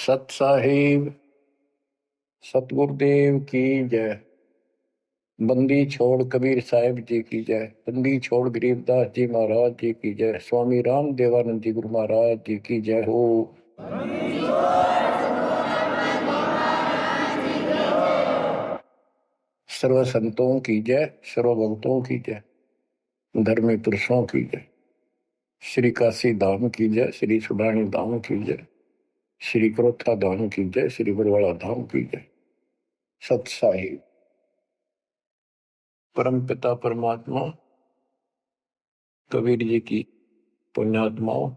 सत साहिब सतगुरुदेव की जय। बंदी छोड़ कबीर साहिब जी की जय। बंदी छोड़ गरीबदास जी महाराज जी की जय। स्वामी राम देवानंद जी गुरु महाराज जी की जय हो। सर्व संतों की जय, सर्व भक्तों की जय, धर्मी पुरुषों की जय। श्री काशी धाम की जय, श्री सुडानी धाम की जय, श्री क्रोथा धाम की जय, श्री बरवाड़ा धाम की जय। सत साहिब परम पिता परमात्मा कबीर जी की पुण्यात्माओं,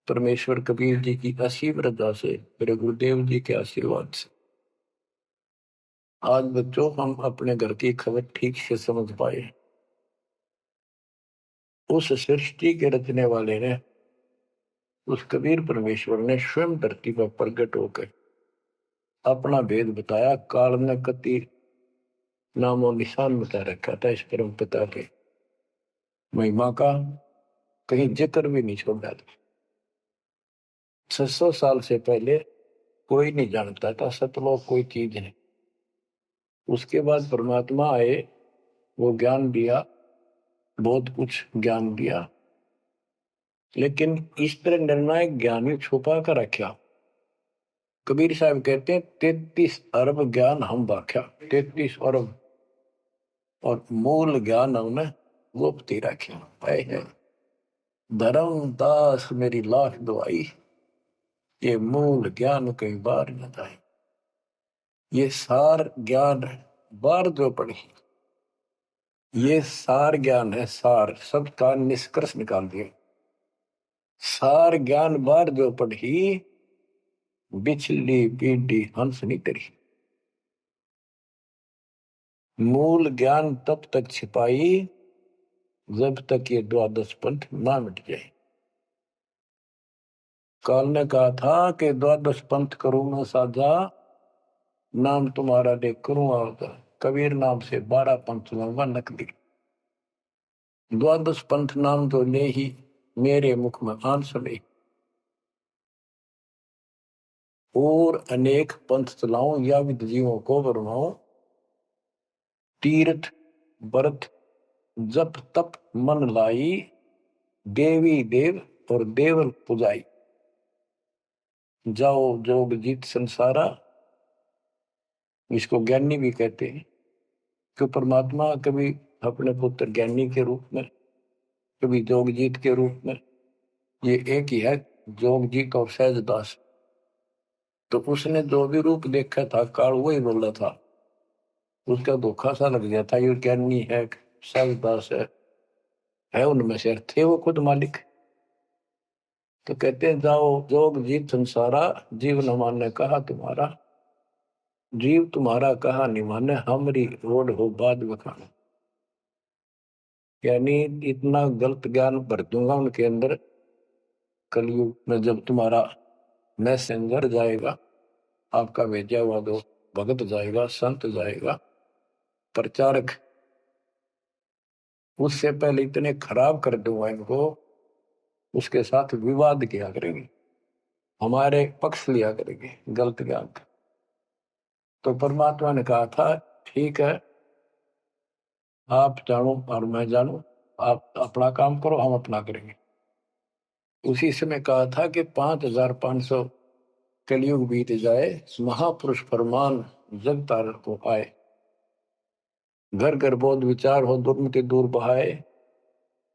परमेश्वर कबीर जी की असीम रजा से, मेरे गुरुदेव जी के आशीर्वाद से आज बच्चों हम अपने घर की खबर ठीक से समझ पाए। उस सृष्टि के रचने वाले ने, उस कबीर परमेश्वर ने स्वयं धरती पर प्रकट होकर अपना भेद बताया। काल ने कति नामो निशान बता रखा था इस परम पिता के महिमा का, कहीं जिक्र भी नहीं छोड़ा था। 600 साल से पहले कोई नहीं जानता था सतलोक कोई चीज है। उसके बाद परमात्मा आए, वो ज्ञान दिया, बहुत कुछ ज्ञान दिया, लेकिन इस तरह निर्णायक ज्ञान ही छुपा कर रखा। कबीर साहब कहते हैं 33 अरब ज्ञान हम बाख्या, 33 अरब, और मूल ज्ञान हमने गुप्त ही रखा। धर्म दास मेरी लाख दुआई, ये मूल ज्ञान कई बार न जाए। ये सार ज्ञान बार जो पढ़ी, ये सार ज्ञान है। सार सब का निष्कर्ष निकाल दिया। सार ज्ञान बार जो पढ़ी, बिछली पीढ़ी हंस नहीं तरी। मूल ज्ञान तब तक छिपाई जब तक ये द्वादश पंथ ना मिट जाए। काल ने कहा था कि द्वादश पंथ करूं मैं साझा, नाम तुम्हारा देख करूं आवता। कबीर नाम से 12 पंथ लूंगा नकली। द्वादश पंथ नाम तो ले ही मेरे मुख में आन सले, और अनेक पंथ चलाऊं या विद जीवों को बरमाऊं। तीर्थ व्रत जप तप मन लाई, देवी देव और देवल पुजाई। जाओ जोग जीत संसारा, इसको ज्ञानी भी कहते हैं। कि परमात्मा कभी अपने पुत्र ज्ञानी के रूप में, कभी जोगजीत के रूप में, ये एक ही है जोगजीत और सहजदास। तो उसने जो भी रूप देखा था काल वही बोला था। उसका धोखा सा लग गया था, ये ज्ञानी है सहजदास है उनमें से थे वो खुद मालिक। तो कहते हैं जाओ जोग जीत संसारा, जीव न माने कहा तुम्हारा। जीव तुम्हारा कहा नहीं माने, हमारी रोड हो बाद बखाना। यानी इतना गलत ज्ञान भर दूंगा उनके अंदर, कलयुग में जब तुम्हारा मैसेंजर जाएगा, आपका भेजा हुआ दो भगत जाएगा, संत जाएगा, प्रचारक, उससे पहले इतने खराब कर दूंगा इनको, उसके साथ विवाद किया करेंगे, हमारे पक्ष लिया करेंगे गलत ज्ञान का। तो परमात्मा ने कहा था ठीक है, आप जानो और मैं जानू, आप अपना काम करो हम अपना करेंगे। उसी समय कहा था कि 5500 कलयुग बीत जाए, महापुरुष फरमान जग तारण को आए। घर घर बोध विचार हो, दुर्मति दूर बहाए,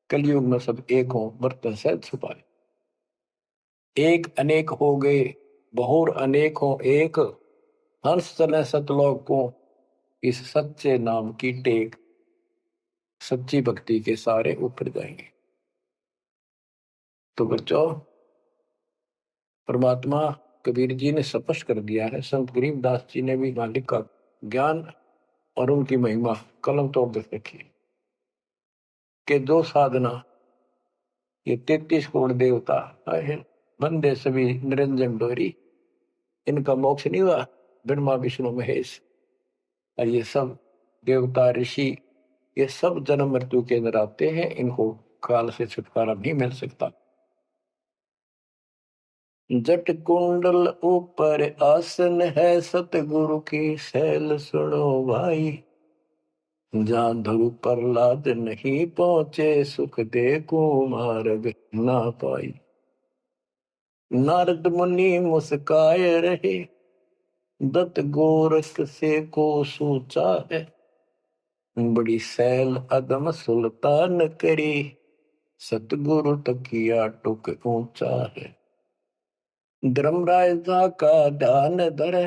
कलयुग में सब एक हो बर्तन से छुपाए। एक अनेक हो गए बहुर अनेक हो एक, हंस चले सतलोक को इस सच्चे नाम की टेक। सच्ची भक्ति के सारे ऊपर जाएंगे। तो बच्चों, परमात्मा कबीर जी ने स्पष्ट कर दिया है, संत गरीबदास जी ने भी मालिक का ज्ञान और उनकी महिमा कलम तोड़ दे रखी कि दो साधना, ये 33 करोड़ देवता है, बंदे सभी निरंजन डोरी, इनका मोक्ष नहीं हुआ। ब्रह्मा विष्णु महेश और ये सब देवता ऋषि, ये सब जन्म मृत्यु के अंदर आते हैं, इनको काल से छुटकारा नहीं मिल सकता। जट कुंडल ऊपर आसन है, सतगुरु की सैल सुनो भाई। जहाँ ध्रुव प्रहलाद नहीं पहुंचे, सुख दे कुमार्ग ना पाई। नारद मुनि मुस्काए रहे, दत्त गोरख से को सोचा है। बड़ी सैल अदम सुल्तान करी, सतगुरु तकिया टुक ऊंचा है। धर्मराजा का ध्यान धरे,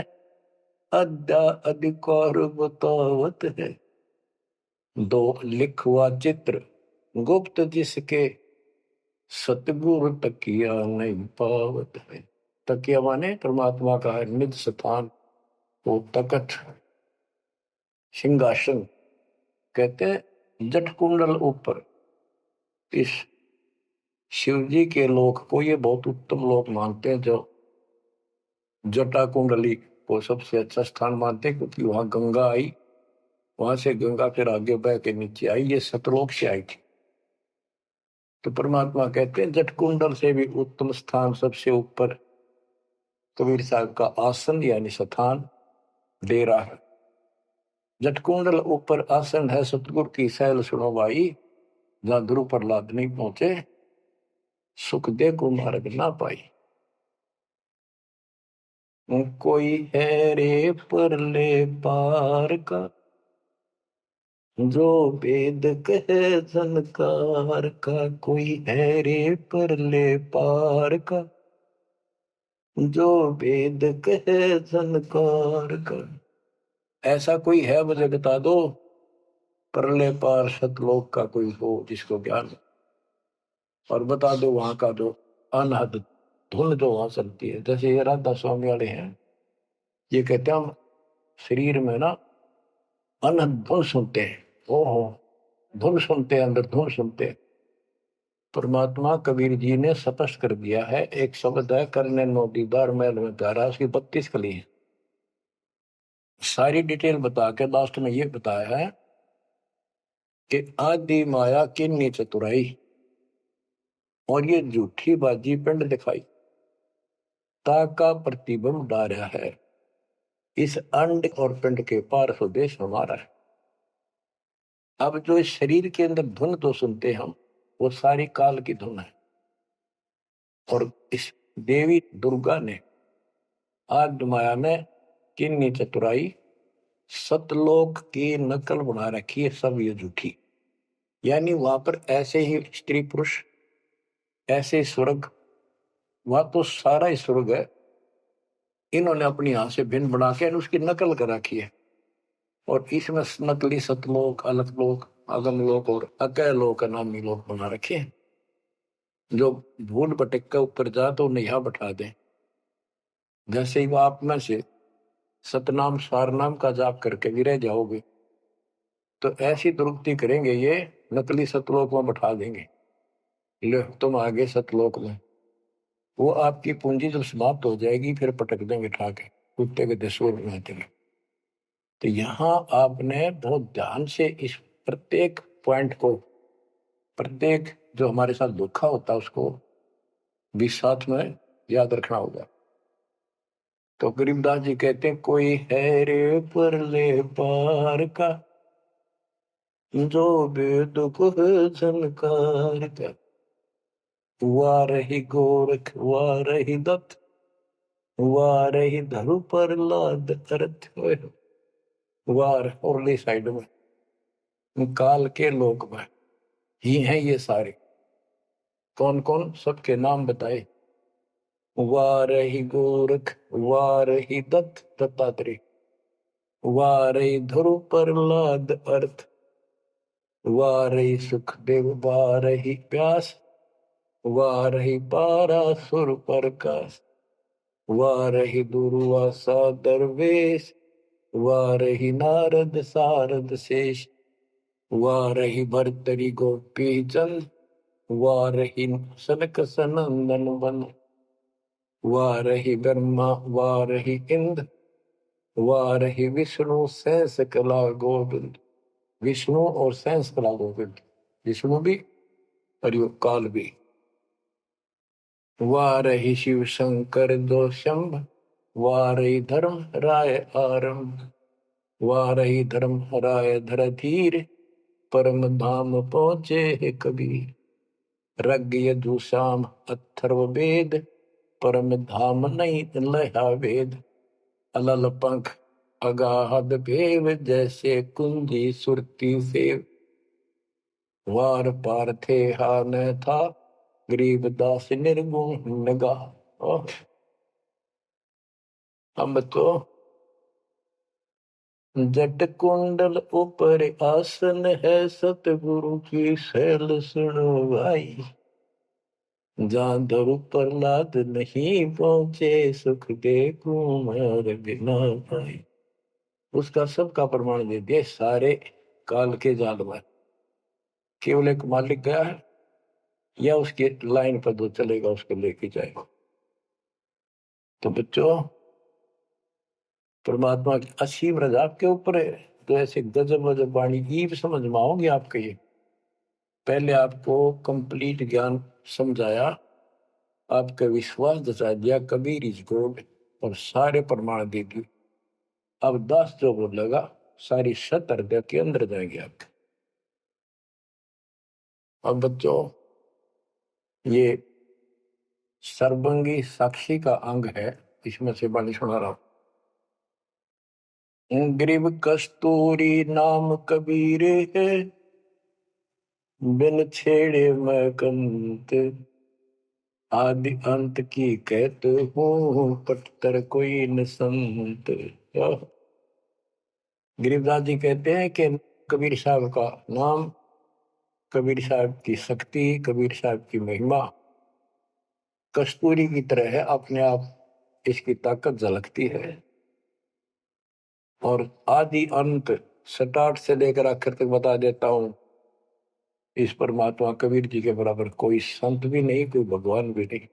अद्या अधिकार बतावत है। दो लिखवा चित्र गुप्त जिसके, सतगुरु तकिया नहीं पावत है। तकिया माने परमात्मा का है निज स्थान, वो तकत सिंहासन। कहते हैं जट कुंडल ऊपर, इस शिव जी के लोक को ये बहुत उत्तम लोक मानते हैं, जो जटा कुंडली को सबसे अच्छा स्थान मानते हैं, क्योंकि वहां गंगा आई, वहां से गंगा फिर आगे बह के नीचे आई, ये सतलोक से आई थी। तो परमात्मा कहते हैं जट कुंडल से भी उत्तम स्थान, सबसे ऊपर कबीर साहब का आसन यानी स्थान डेरा है। जट कुंडल ऊपर आसन है, सतगुरु की सैल सुनो भाई। जहां ध्रुव प्रहलाद नहीं पहुंचे, सुख दे को मार्ग ना पाई। कोई है रे परले पार का, जो वेद कहे झनकार का। कोई है रे परले पार का, जो वेद कहे झनकार का। ऐसा कोई है मुझे बता दो, परले पार सतलोक का कोई हो जिसको ज्ञान हो। और बता दो वहां का जो अनहद धुन जो वहां चलती है। जैसे ये राधा स्वामी वाले हैं, ये कहते हैं हम शरीर में ना अनहद धुन सुनते हैं। ओहो, धुन सुनते हैं, अंदर धुन सुनते हैं। परमात्मा कबीर जी ने स्पष्ट कर दिया है। एक शब्द है, करने नो दीदार महल में प्यारा, उसकी 32 कली है। सारी डिटेल बता के लास्ट में ये बताया है कि आदि माया किन्नी चतुराई, और ये झूठी बाजी पिंड दिखाई। ताका प्रतिबिंब डारा है, इस अंड और पिंड के पार स्वदेश हमारा है। अब जो इस शरीर के अंदर धुन तो सुनते हम, वो सारी काल की धुन है। और इस देवी दुर्गा ने, आदि माया ने किन्नी चतुराई, सतलोक की नकल बना रखी है, सब ये झूठी। यानी वहां पर ऐसे ही स्त्री पुरुष, ऐसे स्वर्ग, वहां तो सारा ही स्वर्ग है। इन्होंने अपनी यहां से भिन्न बना के उसकी नकल कर रखी है। और इसमें नकली सतलोक, अलकलोक, अगमलोक और अकैलोक नामी लोक बना रखे हैं। जो भूल भटक के ऊपर जा तो उन्हें यहां बैठा दें। जैसे ही वो आप में से सतनाम सारनाम का जाप करके भी रह जाओगे, तो ऐसी दुर्गति करेंगे ये, नकली सतलोक में बैठा देंगे। लो तुम आगे सतलोक में, वो आपकी पूंजी जब समाप्त हो जाएगी, फिर पटक देंगे उठा के, कुत्ते के दसूर में चले। तो यहाँ आपने बहुत ध्यान से इस प्रत्येक पॉइंट को, प्रत्येक जो हमारे साथ धोखा होता है उसको भी साथ में याद रखना होगा। तो गरीबदास जी कहते हैं, कोई है रे परले पार का, जो वेद को झनकार का। वाह रही गोरख, वाह रही दत्त, वाह रही धरु प्रहलाद अर्थ। वार औरली साइड में काल के लोक में ही हैं ये सारे। कौन कौन, सबके नाम बताए। वारही गोरख, वारही दत्त दत्तात्रेय, वारही ध्रुव प्रहलाद अर्थ, वारही सुखदेव, वारही व्यास, वारही पारासुर प्रकाश, वारही दुर्वासा दरवेश, वारही नारद सारद शेष, वारही भरतरी गोपी चंद, वारही सनक सनंदन बन, वारही ब्रह्मा, वारही इंद्र, वारही विष्णु सहस कला गोविंद। विष्णु और सहस कला गोविंद, विष्णु भी और यो काल भी। वारहि शिव शंकर दो शंभ, वारहि धर्म राय आरंभ, वारहि धर्म राय धर धीर, परम धाम पहुँचे है कबीर। रग यदु श्याम अथर्व वेद, परम धाम नहीं लहा वेद। अलल पंख अगाहद भेव, जैसे कुंजी सुरती सेव। वार पार थे हा न था, गरीबदास निर्गुण नगा। हम तो जट कुंडल ऊपर आसन है, सतगुरु की शैल सुनो भाई। जहाँ धरु प्रहलाद नहीं पहुंचे, सुख दे कुमार बिना भाई। उसका सबका प्रमाण दे दिया सारे काल के जाल में। केवल एक मालिक गया है या उसके लाइन पर दो चलेगा, उसको लेके जाएगा। तो बच्चों, परमात्मा की असीम रजा आपके ऊपर है। तो ऐसे गजब गजब वाणी ईब समझ में आओगे आपके। ये पहले आपको कंप्लीट ज्ञान समझाया, आपका विश्वास जता दिया कबीर इज गॉड, और सारे प्रमाण दे दिए। अब 10 जो बोलेगा सारी सत हृदय के अंदर जाएंगे आपके। अब बच्चों, ये सर्वंगी साक्षी का अंग है, इसमें से वाणी सुना रहा हूं। ग्रीव कस्तूरी नाम कबीर है, बिन छेड़े मैं कंत। आदि अंत की कहते हूँ, पटकर कोई न संत। गरीबदास जी कहते हैं कि कबीर साहब का नाम, कबीर साहब की शक्ति, कबीर साहब की महिमा कस्तूरी की तरह है। अपने आप इसकी ताकत झलकती है, और आदि अंत स्टार्ट से लेकर आखिर तक बता देता हूं। इस परमात्मा कबीर जी के बराबर कोई संत भी नहीं, कोई भगवान भी नहीं।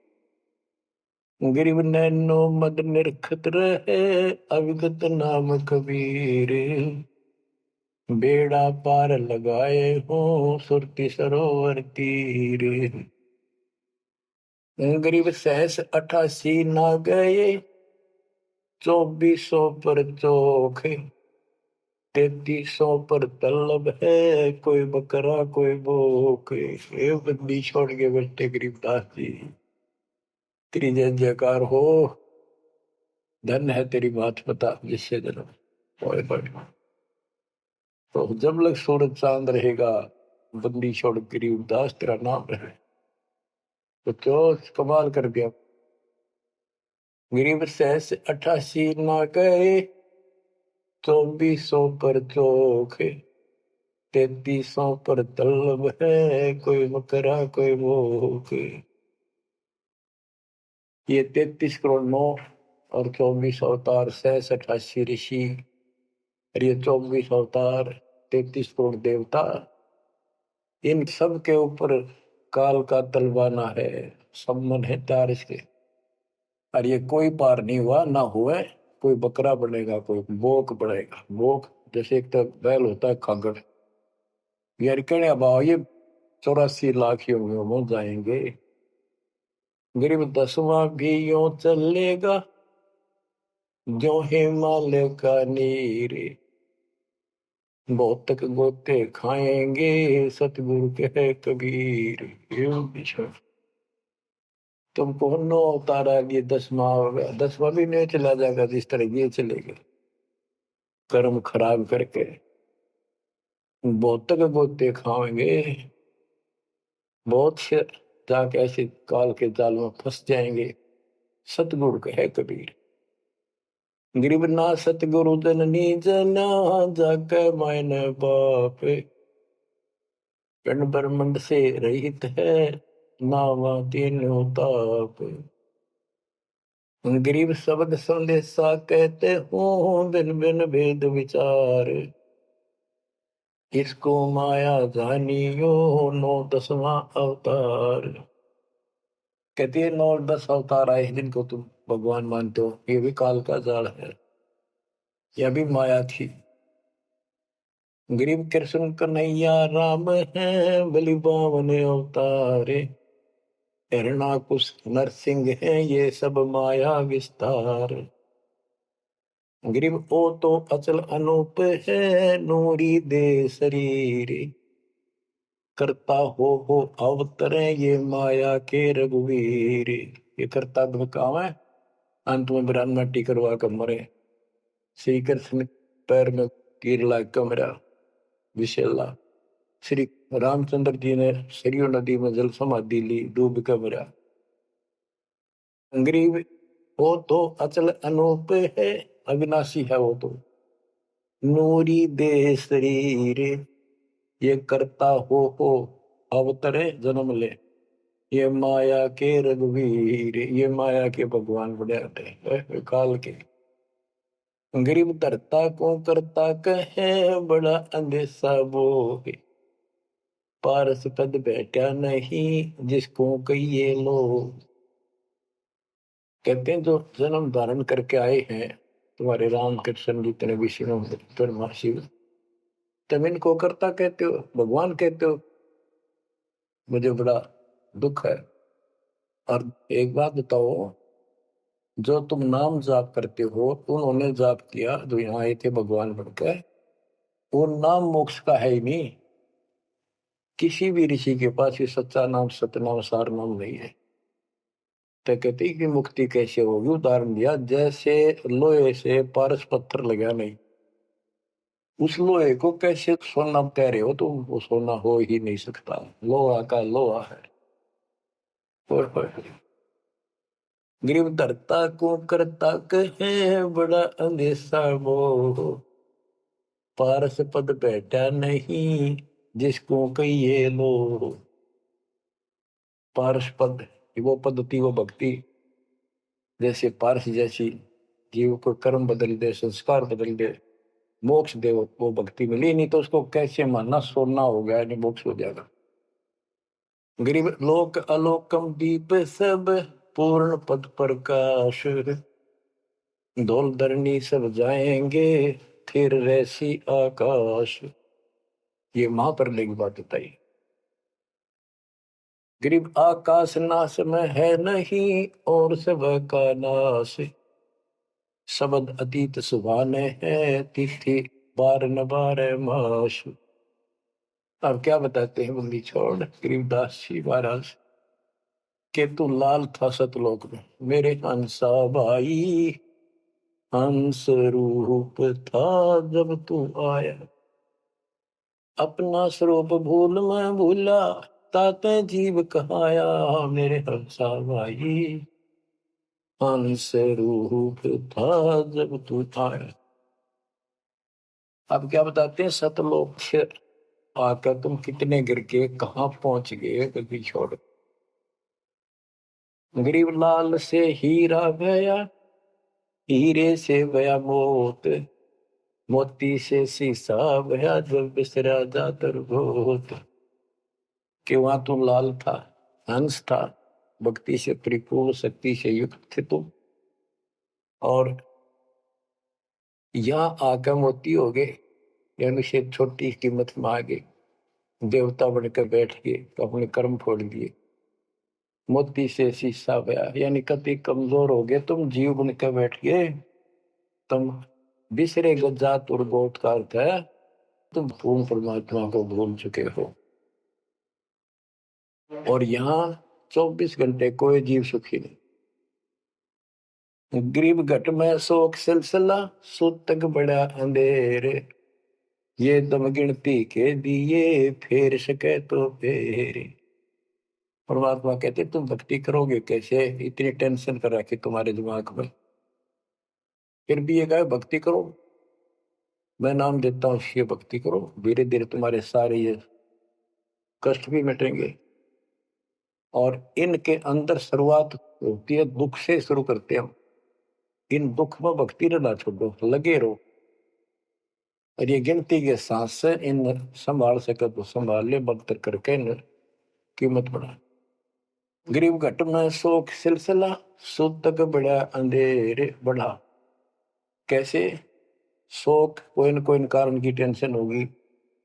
गिरिव नैनो मद निरखत रहे, अविगत नाम कबीर। बेड़ा पार लगाए हो, सुरती सरोवर तीर। गरीब सहस 88 ना गए, 2400 पर चोख। 3300 पर तलब है, कोई बकरा कोई भूख। ये बंदी छोड़ के बैठे गरीबदास जी। तेरी जय जयकार हो, धन है तेरी बात पता जिससे जन्म। ओए ओए। तो जब लग सूरज चांद रहेगा, बंदी छोड़ गरीबदास तेरा नाम रहे। तो क्यों कमाल कर दिया। गरीब सहस 88 ना गए, 2400 पर चोख। 3300 पर तलब है, कोई बकरा कोई भूख। ये 33 करोड़ 9 और 24 अवतार, 88 ऋषि, और ये 24 अवतार, 33 करोड़ देवता, इन सब के ऊपर काल का तलवाना है, सम्मन है तार इसके। और ये कोई पार नहीं हुआ ना हुआ। कोई बकरा बनेगा, कोई बोक बनेगा। बोक जैसे एक तो बैल होता है खागड़, यार कहने भाव ये 84 लाख योगियों में जाएंगे। गरीब 10वां भी यूं चलेगा, जो हिमालय का नीर। बहुत तक गोते खाएंगे, सतगुरु के है कबीर। तुमको 9 अवतारा ये 10वां होगा, 10वां भी नहीं चला जाएगा जिस तरह ये चलेगा, कर्म खराब करके बहुत तक गोते खाएंगे। बहुत से जाके ऐसे काल के जाल में फंस जाएंगे। सतगुरु के है कबीर। गरीब ना सतगुरु जननी जना, जाके मायने बाप। पिंड ब्रह्मंड से रहित है, नावा तीनों ताप। गरीब शब्द संदेशा कहते हो, बिन बिन भेद विचार। इसको माया जानियो, 9 10वां अवतार। कहती है 9 10 अवतार आए जिनको तुम भगवान मानते हो, ये भी काल का जाल है, यह भी माया थी। गरीब कृष्ण कन्हैया राम है, बलि बावन अवतारे। हिरणाकुश नरसिंह है ये सब माया विस्तार। ग्रीव ओ तो अचल अनूप है नूरी दे शरीर। करता हो अवतरे ये माया के रघुवीर। ये करता काम है, अंत में बिरान मट्टी करवा कर मरे। श्री कृष्ण पैर में तीर लाग कर मरा विशेला। श्री रामचंद्र जी ने सरयू नदी में जल समाधि ली, डूब कर मरा। ग्रीव वो तो अचल अनूप है, अविनाशी है वो तो। नूरी दे शरीर। ये करता हो अवतरे जन्म ले। ये माया के रघुवीर। ये माया के भगवान बड़े आते काल के। गरीब धरता को करता कहे बड़ा अंदेशा बोहे। पारस पद बैठा नहीं जिसको कहिए लोग। कहते हैं जो जन्म धारण करके आए हैं तुम्हारे राम कृष्ण जितने विष्णु ब्रह्मा शिव, तुम इनको करता कहते हो, भगवान कहते हो। मुझे बड़ा दुख है। और एक बात बताओ, जो तुम नाम जाप करते हो उन्होंने जाप किया जो यहाँ आए थे भगवान बनकर, वो नाम मोक्ष का है ही नहीं। किसी भी ऋषि के पास ये सच्चा नाम सतनाम सार नाम नहीं है। तो कहते कि मुक्ति कैसे होगी, उदाहरण दिया जैसे लोहे से पारस पत्थर लगा नहीं, उस लोहे को कैसे सोना कह रहे हो, तो वो सोना हो ही नहीं सकता, लोहा का लोहा है। और ग्रीव धरता को करता कहे बड़ा अंदेशा वो। पारस पद बैठा नहीं जिसको कहिए लो। पारस पद वो पद्धति वो भक्ति, जैसे पारस जैसी जीव को कर्म बदल दे, संस्कार बदल दे, मोक्ष दे, वो भक्ति मिली। नहीं तो उसको कैसे मानना सोना हो गया, नहीं मोक्ष हो जाएगा। गरीब लोक अलोकम दीप सब पूर्ण पद प्रकाश। धौल धरनी सब जाएंगे फिर रहसी आकाश। ये महाप्रलय की बात बताई। गरीब आकाश नाश में है नहीं और सब का नाश। शब्द अतीत सुभाने है तिथि बार न बार माश। अब क्या बताते हैं बंदी छोड़ गरीबदास जी महाराज के तू लाल था सतलोक में मेरे हंसा भाई। हंस रूप था जब तू आया। अपना स्वरूप भूल मैं भूला ताते जीव कहाया। मेरे हंसा भाई हंस रूप था जब तू आया। अब क्या बताते हैं सतलोक से आकर तुम कितने गिर के कहाँ पहुंच गए कभी छोड़। गरीब लाल से हीरा गया हीरे से गया मोत। मोती से शीशा गया जब बिसरा जातर भूत। कि वहां तुम लाल था, हंस था, भक्ति से परिपूर्ण शक्ति से युक्त थे तुम, और यहाँ आकर मोती हो गए, यानी से छोटी कीमत में आ गए, देवता बनकर बैठ गए तो अपने कर्म फोड़ दिए। मोती से शीशा गया यानी कति कमजोर हो गए तुम, जीव बनकर बैठ गए तुम। बिसरे जात और गोत का अर्थ है तुम पूर्ण परमात्मा को भूल चुके हो। और यहाँ 24 घंटे कोई जीव सुखी नहीं। गरीब घट में शोक सिलसिला सूतक बड़ा अंधेरे। ये दम गिनती के दिए फेर सके तो फेरे। परमात्मा कहते तुम भक्ति करोगे कैसे, इतनी टेंशन कर रखी तुम्हारे दिमाग में, फिर भी ये कहे भक्ति करो, मैं नाम देता हूँ ये भक्ति करो, धीरे धीरे तुम्हारे सारे ये कष्ट भी मिटेंगे। और इनके अंदर शुरुआत होती है दुख से, शुरू करते हैं हम। इन दुख में भक्ति रहना छोड़ो, लगे रहो, और ये गिनती के सांस से इन संभाल सके तो संभाल ले, बदतर करके इन कीमत बढ़ा। गरीब घट में शोक सिलसिला सूतक बड़ा अंधेरे बढ़ा। कैसे, शोक कोई न कोई कारण की टेंशन होगी,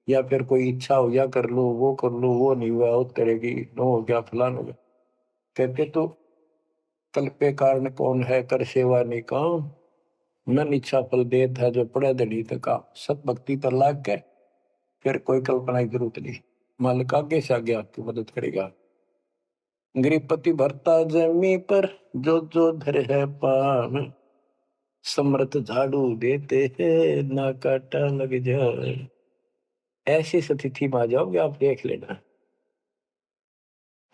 या फिर कोई इच्छा हो गया कर लो, वो कर लो, वो नहीं हुआ, वो करेगी, नो हो गया, फलान हो गया, कहते तो कल पे कारण कौन है कर सेवा नहीं काम, मन इच्छा फल देत है जो पड़े दड़ी तका। सत भक्ति पर लाग के फिर कोई कल्पना की जरूरत नहीं, मालिक आगे से आगे आपकी मदद करेगा। गृहपति भरता जमी पर जो जो धर है पान, समर्थ झाड़ू देते हैं ना काटा लग जाए। ऐसी स्थिति में आ जाओगे आप, देख लेना।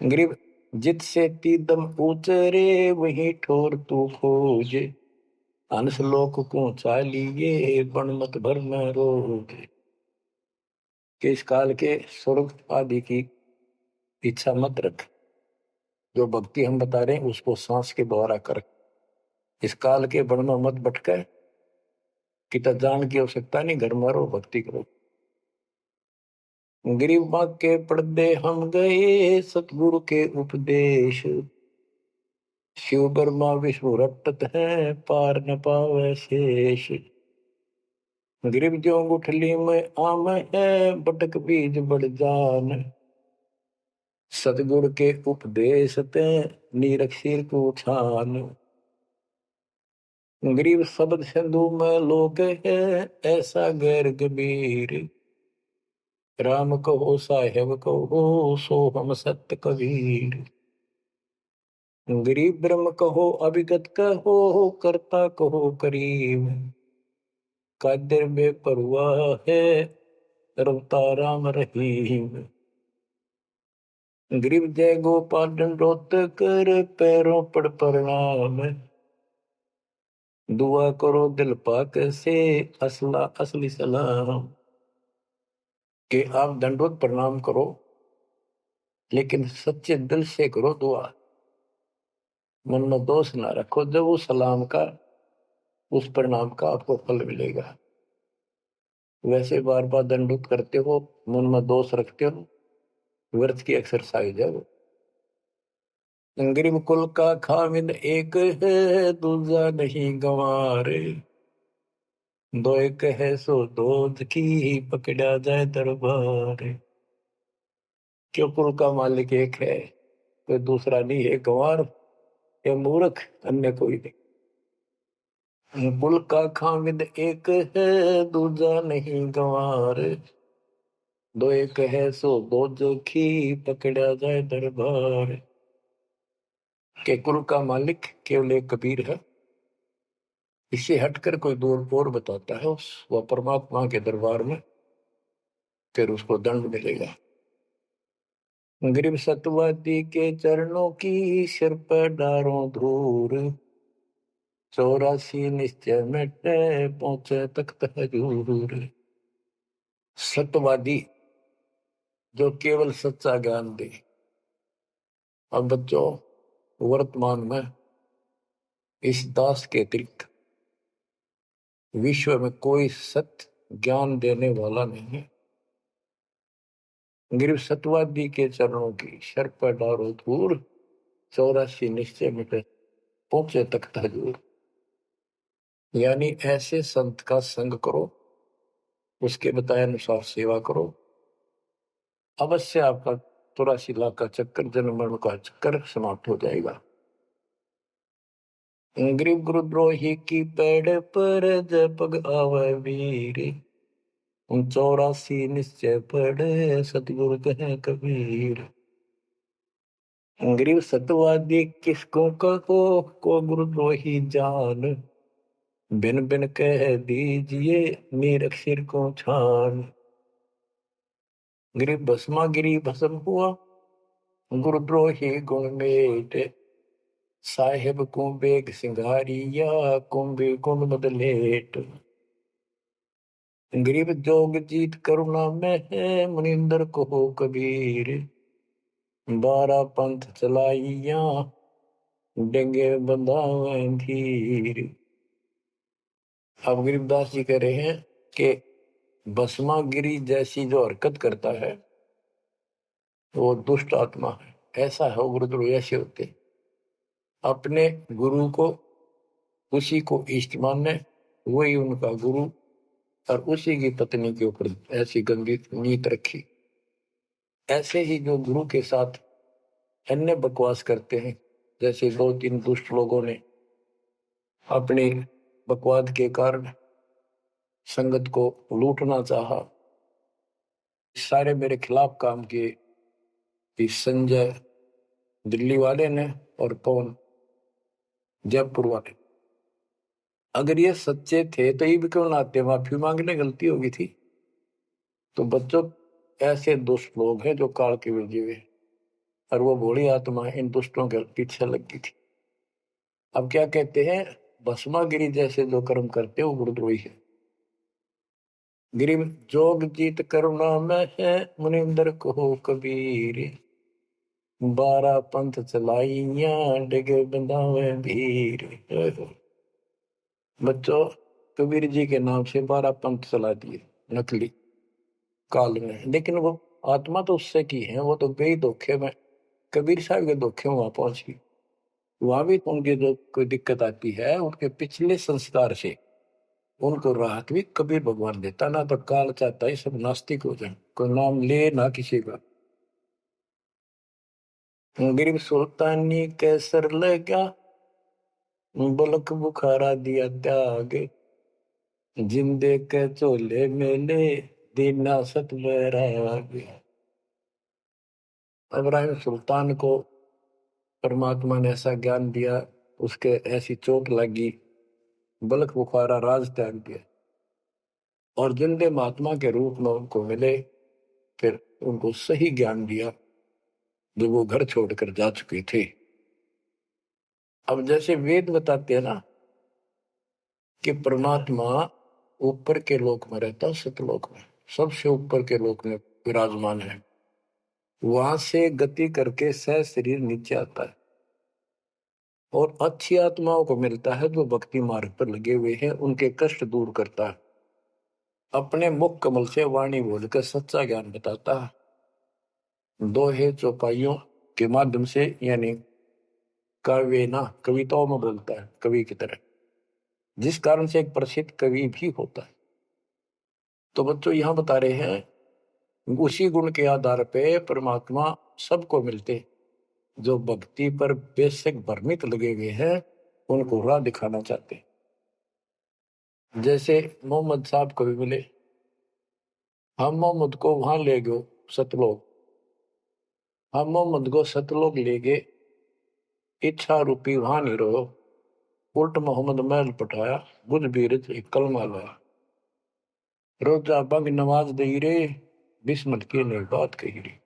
गरीब जित से तीदम उचरे वही ठोर तू खोज, अंश लोक को चालिए बन मत भर न रोग। कि इस काल के स्वर्ग आदि की इच्छा मत रख, जो भक्ति हम बता रहे हैं उसको सांस के द्वारा कर। इस काल के बन में मत भटके, कितना जान की आवश्यकता नहीं, घर में रहो भक्ति करो। गरीब माँ के पर्दे हम गए सतगुरु के उपदेश, शिव ब्रह्मा विष्णु रटत है पार न पावे शेष। गरीब जो गुठली में आम है बटक बीज बढ़ जान, सतगुरु के उपदेश ते नीरख सिर को छान। गरीब शब्द सिंधु में लोक है ऐसा गैर गंभीर, राम कहो साहेब कहो सो हम सत्य कबीर। गरीब ब्रह्म कहो अभिगत कहो करता कहो करीब, कादिर में परुआ है रवता राम रहीम। गरीब जय गोपाल दंडोत कर पैरों पड़ प्रणाम, दुआ करो दिल पाक से असला असली सलाम। कि आप दंडोत प्रणाम करो लेकिन सच्चे दिल से करो दुआ, मन में दोष ना रखो। जब उस सलाम का उस प्रणाम का आपको फल मिलेगा। वैसे बार बार दंडोत करते हो, मन में दोष रखते हो, व्यर्थ की एक्सरसाइज है वो। गरीब कुल का खामिद एक है दूजा नहीं गंवारे, दो एक है सो दूध की पकड़ा जाए दरबार। क्यों कुल का मालिक एक है, कोई दूसरा नहीं है, गंवार या मूर्ख अन्य कोई नहीं। कुल का खामिद एक है दूजा नहीं गंवार, दो एक है सो दो जोखी पकड़ा जाए दरबार। के कुल का मालिक केवल एक कबीर है, इससे हटकर कोई दूर और बताता है उस वह परमात्मा के दरबार में फिर उसको दंड मिलेगा। गरीब सतवादी के चरणों की सिर पर डारों धूर, 84 निश्चय मिटे पहुंचे तख्त हजूर। सत्यवादी जो केवल सच्चा ज्ञान दे। अब बच्चों वर्तमान में इस दास के अतिरिक्त विश्व में कोई सत्य ज्ञान देने वाला नहीं है। गरीब सतवादी के चरणों की सर पर डारो धूर, 84 निश्चय मिटे पहुंचे तख्त हजूर। यानी ऐसे संत का संग करो, उसके बताए अनुसार सेवा करो, अवश्य आपका 84 लाख का चक्कर, जन्म मरण का चक्कर समाप्त हो जाएगा। गरीब गुरुद्रोही की पेड़ पर जब पग आवे वीर, 84 निश्चय पढ़े सतगुरु कहे कबीर। गरीब सतवादी किसको कहो को गुरुद्रोही जान, बिन बिन कह दीजिए मीरख सिर को छान। गरीब भस्मा गिरी भस्म हुआ गुरुद्रोही गुण मेट, साहेब को बेग सिंगारिया कुंभी गुण बदलेट। गरीब जोग जीत करुणा में है मुनिंदर को कबीर, 12 पंथ चलाइया डेंगे बंधावे धीर। अब गरीबदास जी कह रहे हैं कि भस्मागिरी जैसी जो हरकत करता है वो दुष्ट आत्मा है। ऐसा है गुरुद्रोह, ऐसे होते अपने गुरु को उसी को इष्ट माने, वही उनका गुरु, और उसी की पत्नी के ऊपर ऐसी गंदी नीत रखी। ऐसे ही जो गुरु के साथ अन्य बकवास करते हैं। जैसे 2-3 दुष्ट लोगों ने अपनी बकवाद के कारण संगत को लूटना चाहा, सारे मेरे खिलाफ काम किए। इस संजय दिल्ली वाले ने और पवन जयपुर वाले, अगर ये सच्चे थे तो ये भी क्यों ना आते, माफी मांगने गलती होगी थी। तो बच्चों, ऐसे दुष्ट लोग हैं जो काल के भेजे हुए, और वो भोली आत्मा इन दुष्टों के पीछे लगी थी। अब क्या कहते हैं, भस्मागिरी जैसे जो कर्म करते वो गुरुद्रोही है। गिरि जोग जीत करुणा में है, मुनिंदर को कबीर, 12 पंथ चलाइया डिगे बंधावे भीर। बच्चों, कबीर जी के नाम से 12 पंथ चला दिए नकली काल में, लेकिन वो आत्मा तो उससे की है, वो तो गई धोखे में, कबीर साहब के धोखे में वहां पहुंची। वहां भी उनकी जो कोई दिक्कत आती है, उनके पिछले संस्कार से उनको राहत भी कबीर भगवान देता। ना तो काल चाहता है सब नास्तिक हो जाए, कोई नाम ले ना किसी का। गरीब सुल्तानी कैसर लगा, बलक बुखारा दिया त्याग, जिंदे के चोले मेले दीना सत बैराग। इब्राहिम सुल्तान को परमात्मा ने ऐसा ज्ञान दिया, उसके ऐसी चोट लगी, बलक बुखारा राज त्याग दिया, और जिंदे महात्मा के रूप में उनको मिले, फिर उनको सही ज्ञान दिया जो वो घर छोड़कर जा चुके थे। अब जैसे वेद बताते हैं ना कि परमात्मा ऊपर के लोक में रहता, सतलोक में, सबसे ऊपर के लोक में विराजमान है। वहां से गति करके सह शरीर नीचे आता है और अच्छी आत्माओं को मिलता है जो भक्ति मार्ग पर लगे हुए हैं, उनके कष्ट दूर करता है, अपने मुख कमल से वाणी बोलकर सच्चा ज्ञान बताता है, दोहे चौपाइयों के माध्यम से, यानी काव्य ना कविताओं में बोलता है कवि की तरह, जिस कारण से एक प्रसिद्ध कवि भी होता है। तो बच्चों यहां बता रहे हैं उसी गुण के आधार पे परमात्मा सबको मिलते, जो भक्ति पर बेशक भ्रमित लगे हुए हैं उनको राह दिखाना चाहते। जैसे मोहम्मद साहब को भी मिले, हम मोहम्मद को वहां ले गए सतलोक, हम मोहम्मद को सतलोक ले गए, इच्छा रूपी वहां नहीं रहो, उल्ट मोहम्मद महल पठाया, बुझ बीरज एक कलमा लाया, रोजा बंग नमाज दई रे, बिस्मत की नहीं बात कही रे।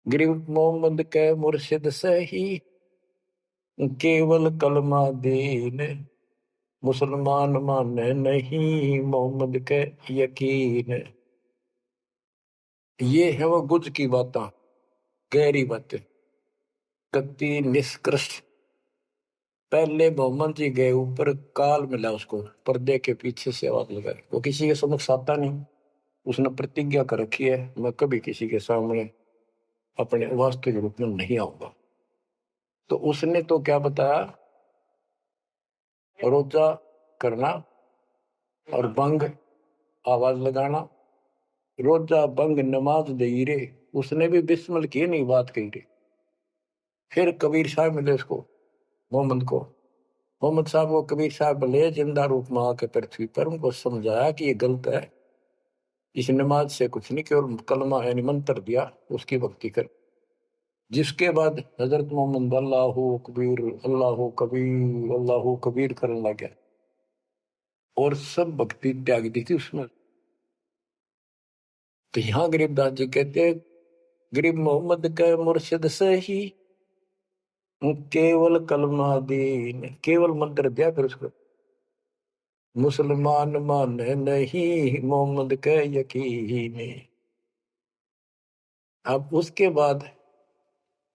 गरीब मोहम्मद के मुर्शिद सही, केवल कलमा दीन, मुसलमान माने नहीं मोहम्मद के यकीन। ये है वो गुज की बातें, गहरी बातें, कति निष्कृष्ट। पहले मोहम्मद जी गए ऊपर, काल मिला उसको, पर्दे के पीछे से आवाज लगाई, वो किसी के समक्ष आता नहीं, उसने प्रतिज्ञा कर रखी है मैं कभी किसी के सामने अपने वास्तविक रूप में नहीं आऊंगा। तो उसने तो क्या बताया, रोजा करना और बंग आवाज लगाना, रोजा बंग नमाज दे रे, उसने भी बिस्मिल की नहीं बात कही रे। फिर कबीर साहब मिले उसको, मोहम्मद को, मोहम्मद साहब को कबीर साहब ले जिंदा रूप में आके पृथ्वी पर, उनको समझाया कि ये गलत है, इस नमाज से कुछ नहीं, केवल कलमा यानी मंत्र दिया, उसकी भक्ति कर। जिसके बाद हजरत मोहम्मद अल्लाह कबीर अल्लाह कबीर करने लग गया और सब भक्ति त्याग दी थी उसमें। तो यहाँ गरीबदास जी कहते हैं, गरीब मोहम्मद के मुर्शिद सही, केवल कलमा दीन, केवल मंत्र दिया, फिर उसको मुसलमान माने नहीं मोहम्मद के यकीन। अब उसके बाद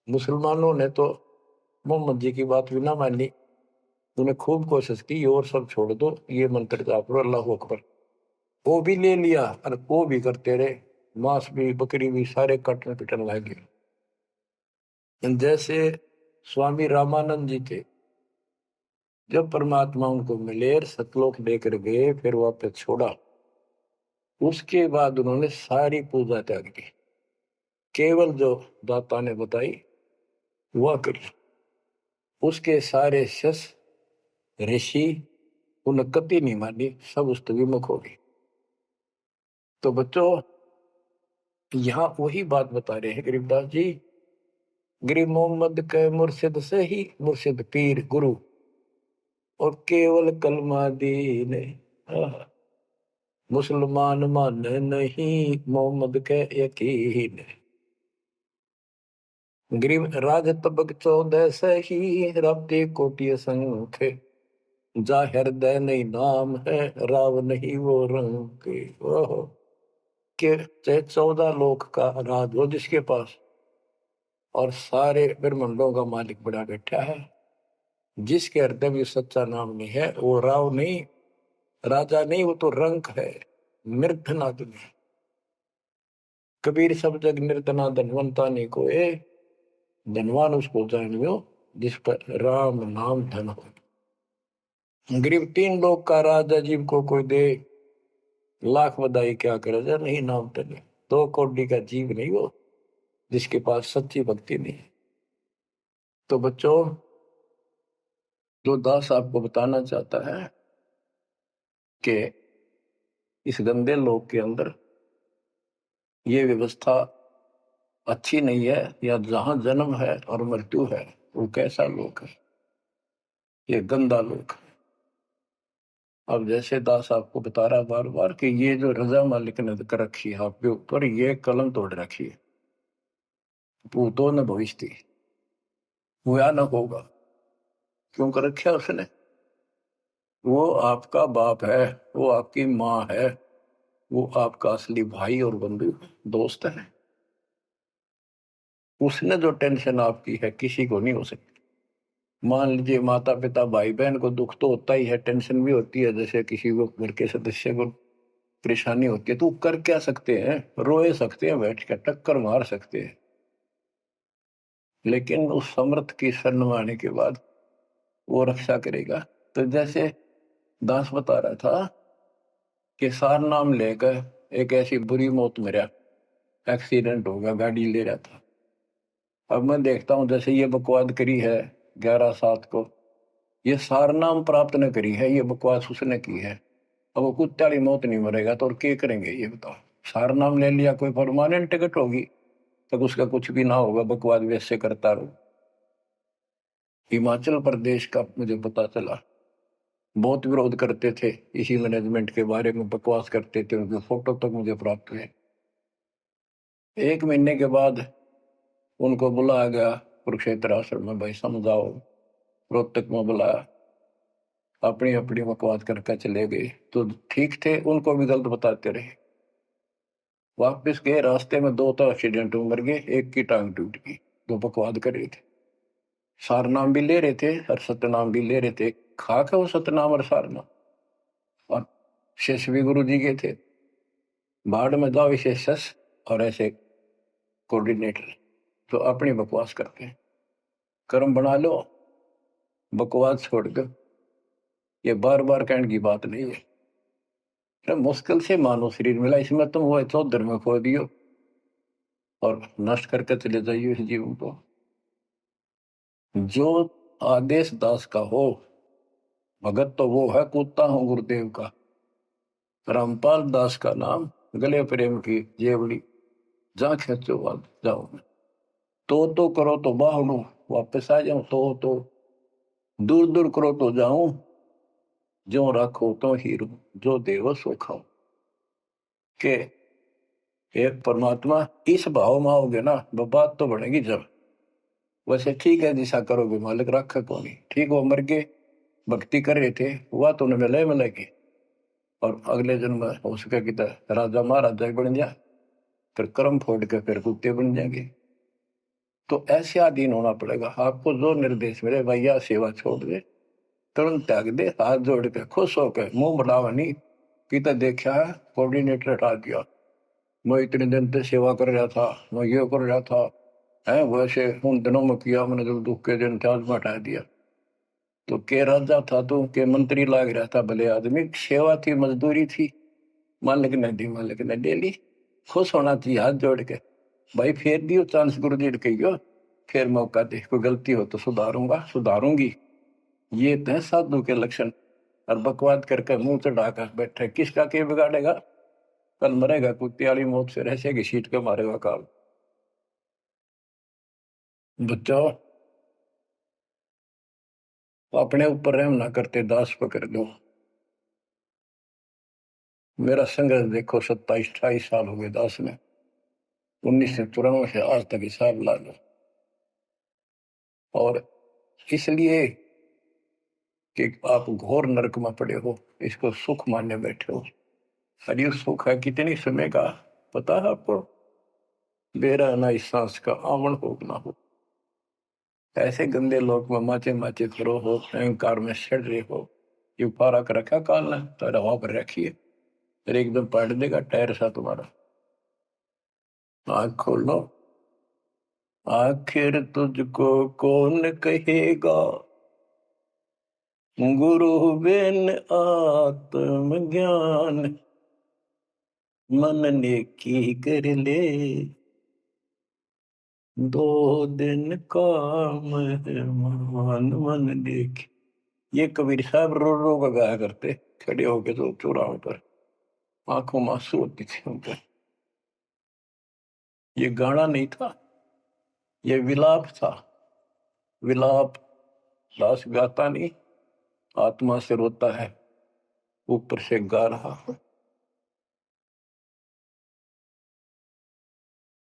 मुसलमानों ने तो मोहम्मद जी की बात भी ना मानी, उन्हें खूब कोशिश की और सब छोड़ दो, ये मंत्र जाप लो अल्लाह अकबर, वो भी ले लिया और वो भी करते रहे, मांस भी बकरी भी सारे कटन पिटन लगे। जैसे स्वामी रामानंद जी थे, जब परमात्मा उनको मिले सतलोक लेकर गए, फिर वापस छोड़ा, उसके बाद उन्होंने सारी पूजा त्याग दी, केवल जो दाता ने बताई हुआ करी। उसके सारे शस ऋषि उन्हें कति नहीं मानी, सब उस विमुख हो गए। तो बच्चों यहाँ वही बात बता रहे हैं गरीबदास जी। गरीब मोहम्मद के मुर्शिद से ही मुर्शिद पीर गुरु और केवल कलमा दीन, मुसलमान मान नहीं मोहम्मद के यकीन। गरीब राज तबक 14 से ही रब्ती कोटि संख, जाहिर दे नहीं नाम है राव नहीं वो रंग के। ओहो के 14 लोक का राज हो जिसके पास, और सारे ब्रह्मांडों का मालिक बड़ा बैठा है, जिसके हृदय में सच्चा नाम नहीं है वो राव नहीं, राजा नहीं, वो तो रंक है, निर्धनादन है। कबीर सब जग निर्धना धनवंता नहीं कोई, धनवान उसको जानियो जिस पर राम नाम धन हो। गरीब 3 लोग का राजा जीव को कोई दे, लाख बधाई क्या करे जा नहीं नाम तने। 2 कौड़ी का जीव नहीं वो जिसके पास सच्ची भक्ति नहीं है। तो बच्चों जो दास आपको बताना चाहता है कि इस गंदे लोक के अंदर ये व्यवस्था अच्छी नहीं है, या जहां जन्म है और मृत्यु है वो कैसा लोक है, ये गंदा लोक है। अब जैसे दास आपको बता रहा बार बार कि ये जो रजा मालिक ने कर रखी है आपके ऊपर, ये कलम तोड़ रखी है, भूतों न भविष्य हुआ न होगा। क्यों कर रखा उसने? वो आपका बाप है, वो आपकी माँ है, वो आपका असली भाई और बंधु दोस्त है। उसने जो टेंशन आपकी है किसी को नहीं हो सकती। मान लीजिए माता पिता भाई बहन को दुख तो होता ही है, टेंशन भी होती है, जैसे किसी को घर के सदस्य को परेशानी होती है, तो कर क्या सकते हैं? रोए सकते हैं, बैठ कर टक्कर मार सकते हैं, लेकिन उस समर्थ की शरण में आने के बाद वो रक्षा करेगा। तो जैसे दास बता रहा था कि सार नाम लेकर एक ऐसी बुरी मौत मरा, एक्सीडेंट हो गया, गाड़ी ले रहा था। अब मैं देखता हूं जैसे ये बकवाद करी है 11/7 को, ये सार नाम प्राप्त न करी है, ये बकवास उसने की है। अब वो कुत्ते वाली मौत नहीं मरेगा तो और क्या करेंगे ये बताओ? सार नाम ले लिया, कोई परमानेंट टिकट होगी तब उसका कुछ भी ना होगा, बकवाद वैसे करता रहो। हिमाचल प्रदेश का मुझे पता चला, बहुत विरोध करते थे इसी मैनेजमेंट के बारे में, बकवास करते थे, उनके फोटो तक मुझे प्राप्त हुए। 1 महीने के बाद उनको बुलाया गया कुरुक्षेत्र आश्रम में, भाई समझाओ। रोहतक में बुलाया, अपनी अपनी बकवास करके चले गए। तो ठीक थे, उनको भी गलत बताते रहे। वापिस गए, रास्ते में 2 तो एक्सीडेंट में मर गए, एक की टांग टूट गई। जो बकवाद कर रहे थे, सार नाम भी ले रहे थे और सतनाम भी ले रहे थे, खाक है वो सतनाम और सार नाम। और शेष भी गुरु जी के थे, भाड़ में जाओ इसे शस और ऐसे कोऑर्डिनेटर तो अपनी बकवास करते हैं। कर्म बना लो, बकवास छोड़ दो, ये बार बार कहने की बात नहीं है। तो मुश्किल से मानो शरीर मिला, इसमें तुम वो चौधर में खो दियो और नष्ट करके चले जाइए इस जीवन को। जो आदेश दास का हो भगत तो वो है, कूदता हूं गुरुदेव का। रामपाल दास का नाम, गले प्रेम की जेवड़ी, जा खेचो बात जाओ। तो करो तो बाहू वापस आ जाऊं, तो दूर दूर करो तो जाऊं, जो रखो तो हीरो, जो देवो सो खाओ। के एक परमात्मा इस भाव में आओगे ना, बात तो बढ़ेगी जब। वैसे ठीक है दिशा करोगे, मालिक रखा को नहीं, ठीक वो मर गए, भक्ति कर रहे थे, हुआ तो उन्हें मिले मिले के, और अगले जन्म में हो सके कि राजा महाराजा बन जाए, फिर कर्म फोड़ के फिर कुत्ते बन जाएंगे। तो ऐसे अधीन होना पड़ेगा आपको। जो निर्देश मिले भैया सेवा छोड़ दे, तुरंत त्याग दे, हाथ जोड़ के खुश होकर, मुंह बढ़ावा नहीं कि देखा है कोऑर्डिनेटर हटा दिया, मैं इतने दिन से सेवा कर रहा था, मैं ये कर रहा था, है वैसे उन दिनों में किया मैंने, जो दुख के दिन थे आज में हटा दिया। तो के राजा था तो के मंत्री लाग रहा था, भले आदमी, सेवा थी, मजदूरी थी, मालिक ने दी, मालिक ने ले ली। खुश होना चाहिए हाथ जोड़ के, भाई फेर दियो चांस गुरु जी कहियो, फिर मौका दे, कोई गलती हो तो सुधारूंगा, सुधारूंगी। ये तो है साधु के लक्षण। और बकवाद करके मुंह चढ़ाकर बैठे, किसका के बिगाड़ेगा? कल मरेगा कुत्ते वाली मौत से, रहसे की सीट के मारेगा काल। बच्चों, अपने ऊपर रहम ना करते, दास पकड़ लो। मेरा संघर्ष देखो, 27-28 साल हो गए दास में। 1994 से आज तक हिसाब ला लो। और इसलिए कि आप घोर नरक में पड़े हो, इसको सुख मानने बैठे हो। अरे सुख है कितनी समय का, पता है आपको? बेरा ना इस सांस का आवन हो ना हो। ऐसे गंदे लोग में माचे माचे करो हो, अहंकार में सड़ रहे हो। ये पारा कर रखा काल ने, तो हवा पर रखिए, फिर एकदम पलट देगा टायर सा तुम्हारा। आँख खोल लो। आखिर तुझको कौन कहेगा, गुरु बिन आत्मज्ञान। मन ने की कर ले, 2 दिन काम मान मन देख। ये कबीर साहब रो रो का गाया करते, खड़े होके तो चौराहों पर, आंखों में आंसू होती थी उनके। ये गाना नहीं था, ये विलाप था। विलाप दास गाता नहीं, आत्मा से रोता है, ऊपर से गा रहा है।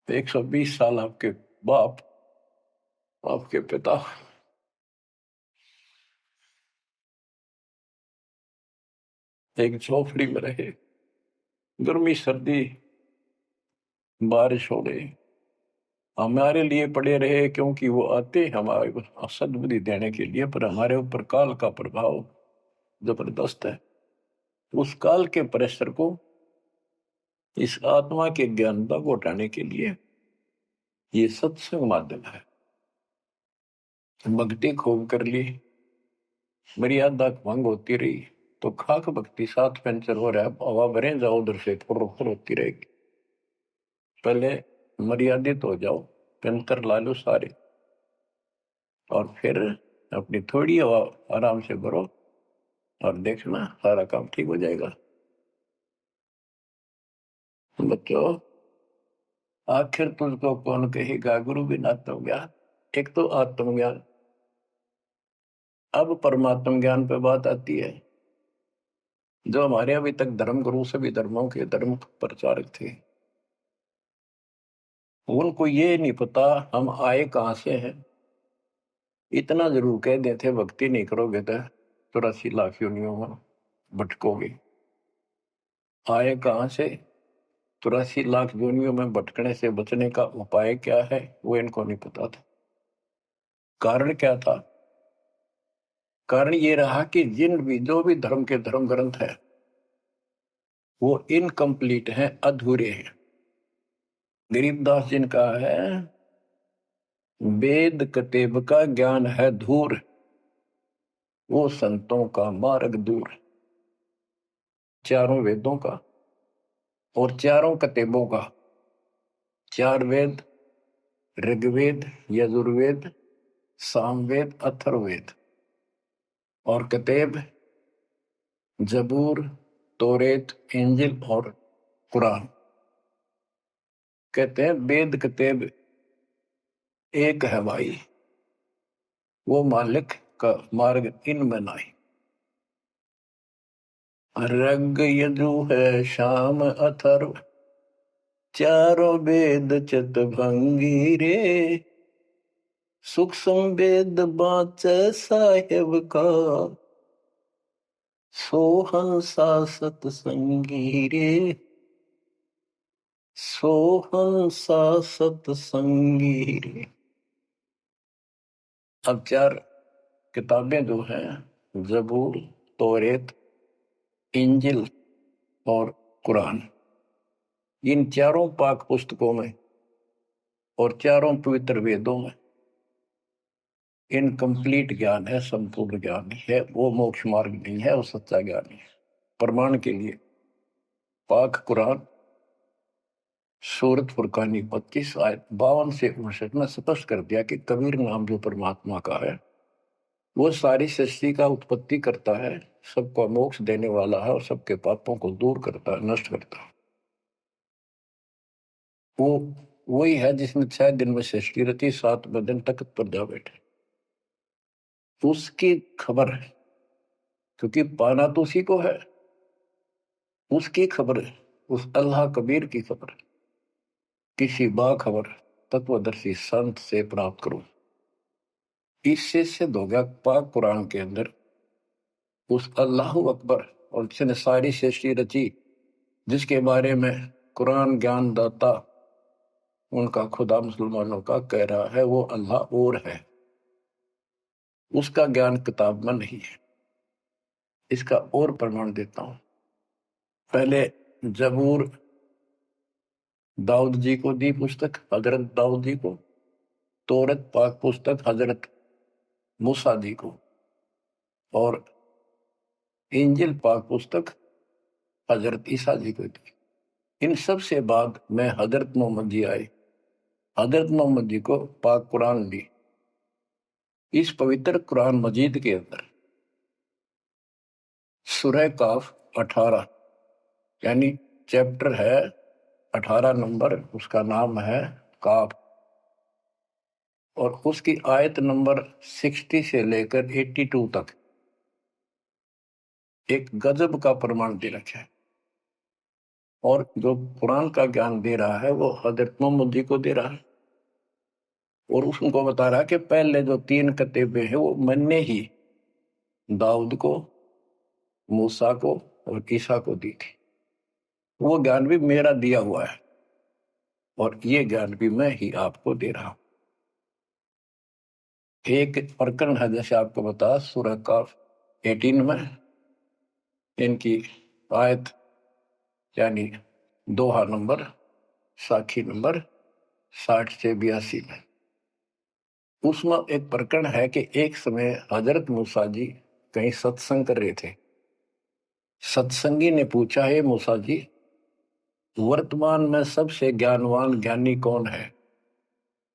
120 साल आपके बाप, आपके पिता एक झोपड़ी में रहे, गर्मी सर्दी बारिश हो गई, हमारे लिए पड़े रहे, क्योंकि वो आते हमारे को सद्बुद्धि देने के लिए, पर हमारे ऊपर काल का प्रभाव जबरदस्त है। उस काल के प्रेशर को इस आत्मा के ज्ञानता को हटाने के लिए ये सत्संग माध्यम है। भक्ति खूब कर ली, मर्यादा भंग होती रही तो खाक भक्ति साथ पंचर हो रहा है, हवा भरे जाओ उधर से फुर होती रहेगी। पहले मर्यादित हो जाओ, पंचर ला लो सारे, और फिर अपनी थोड़ी हवा आराम से भरो, और देखना सारा काम ठीक हो जाएगा। बच्चों, आखिर तुझको कौन कहेगा, गुरु बिन आत्मज्ञान। एक तो आत्मज्ञान, अब परमात्म ज्ञान पे बात आती है। जो हमारे अभी तक धर्म गुरु सभी धर्मों के धर्म प्रचारक थे, उनको ये नहीं पता हम आए कहां से हैं। इतना जरूर कह देते, भक्ति नहीं करोगे तो 84 लाख योनियों में भटकोगे। आए कहां से, 84 लाख योनियों में भटकने से बचने का उपाय क्या है, वो इनको नहीं पता था। कारण क्या था? कारण ये रहा कि जो भी धर्म के धर्म ग्रंथ है वो इनकम्प्लीट हैं, अधूरे हैं। गरीबदास जिनका है, वेद कतेब का ज्ञान है धूर, वो संतों का मार्ग दूर। चारों वेदों का और चारों कतेबों का, 4 वेद, ऋग्वेद, यजुर्वेद, सामवेद, अथर्ववेद, और कतेब जबूर, तोरेत, इंजिल और कुरान। कहते हैं वेद कतेब एक है भाई, वो मालिक का मार्ग इनमें नहीं। ऋग यजु है शाम अथर्व, चारों वेद चित भंगी रे। सूक्ष्म वेद बाँचे साहेब का, सोहंसा सतसंगी रे। सोहंसा सतसंगी रे। अब 4 किताबें जो हैं, जबूर, तौरेत, इंजिल और कुरान, इन चारों पाक पुस्तकों में और चारों पवित्र वेदों में इनकम्प्लीट ज्ञान है, संपूर्ण ज्ञान नहीं है। वो मोक्ष मार्ग नहीं है, वो सच्चा ज्ञान नहीं है। प्रमाण के लिए पाक कुरान सूरत फुरकानी 25 आयत 52 से 59 में स्पष्ट कर दिया कि कबीर नाम जो परमात्मा का है वो सारी सृष्टि का उत्पत्ति करता है, सबको मोक्ष देने वाला है और सबके पापों को दूर करता है, नष्ट करता है। वो वही है जिसने 6 दिन में सृष्टि रची, 7वें दिन तख्त पर जा बैठे। उसकी खबर है, क्योंकि पाना तो उसी को है। उसकी खबर है, उस अल्लाह कबीर की खबर है। किसी बाखबर तत्वदर्शी संत से प्राप्त करो। इससे सिद्ध हो गया पाक कुरान के अंदर उस अल्लाह अकबर और जिसने सारी सृष्टि रची, जिसके बारे में कुरान ज्ञान दाता उनका खुदा मुसलमानों का कह रहा है वो अल्लाह और है, उसका ज्ञान किताब में नहीं है। इसका और प्रमाण देता हूं। पहले जबूर दाऊद जी को दी पुस्तक, हजरत दाऊद जी को। तौरत पाक पुस्तक हजरत मूसा जी को। और इंजिल पाक पुस्तक हजरत ईसा जी को दी। इन सब से बाद में हजरत मोहम्मद जी आए। हजरत मोहम्मद जी को पाक कुरान दी। इस पवित्र कुरान मजीद के अंदर सूरह काफ 18 यानी चैप्टर है 18 नंबर, उसका नाम है काफ। और उसकी आयत नंबर 60 से लेकर 82 तक एक गजब का प्रमाण दे रखा है। और जो कुरान का ज्ञान दे रहा है वो हजरत मोहम्मद जी को दे रहा है। और उसको बता रहा है कि पहले जो 3 किताबें हैं वो मैंने ही दाऊद को, मूसा को और ईसा को दी थी। वो ज्ञान भी मेरा दिया हुआ है और ये ज्ञान भी मैं ही आपको दे रहा हूं। एक प्रकरण है, जैसे आपको बता सूरह काफ 18 में इनकी आयत यानी दोहा नंबर साखी नंबर 60 से 82 में उसमें एक प्रकरण है कि एक समय हजरत मूसा जी कहीं सत्संग कर रहे थे। सत्संगी ने पूछा, है मूसा जी, वर्तमान में सबसे ज्ञानवान ज्ञानी कौन है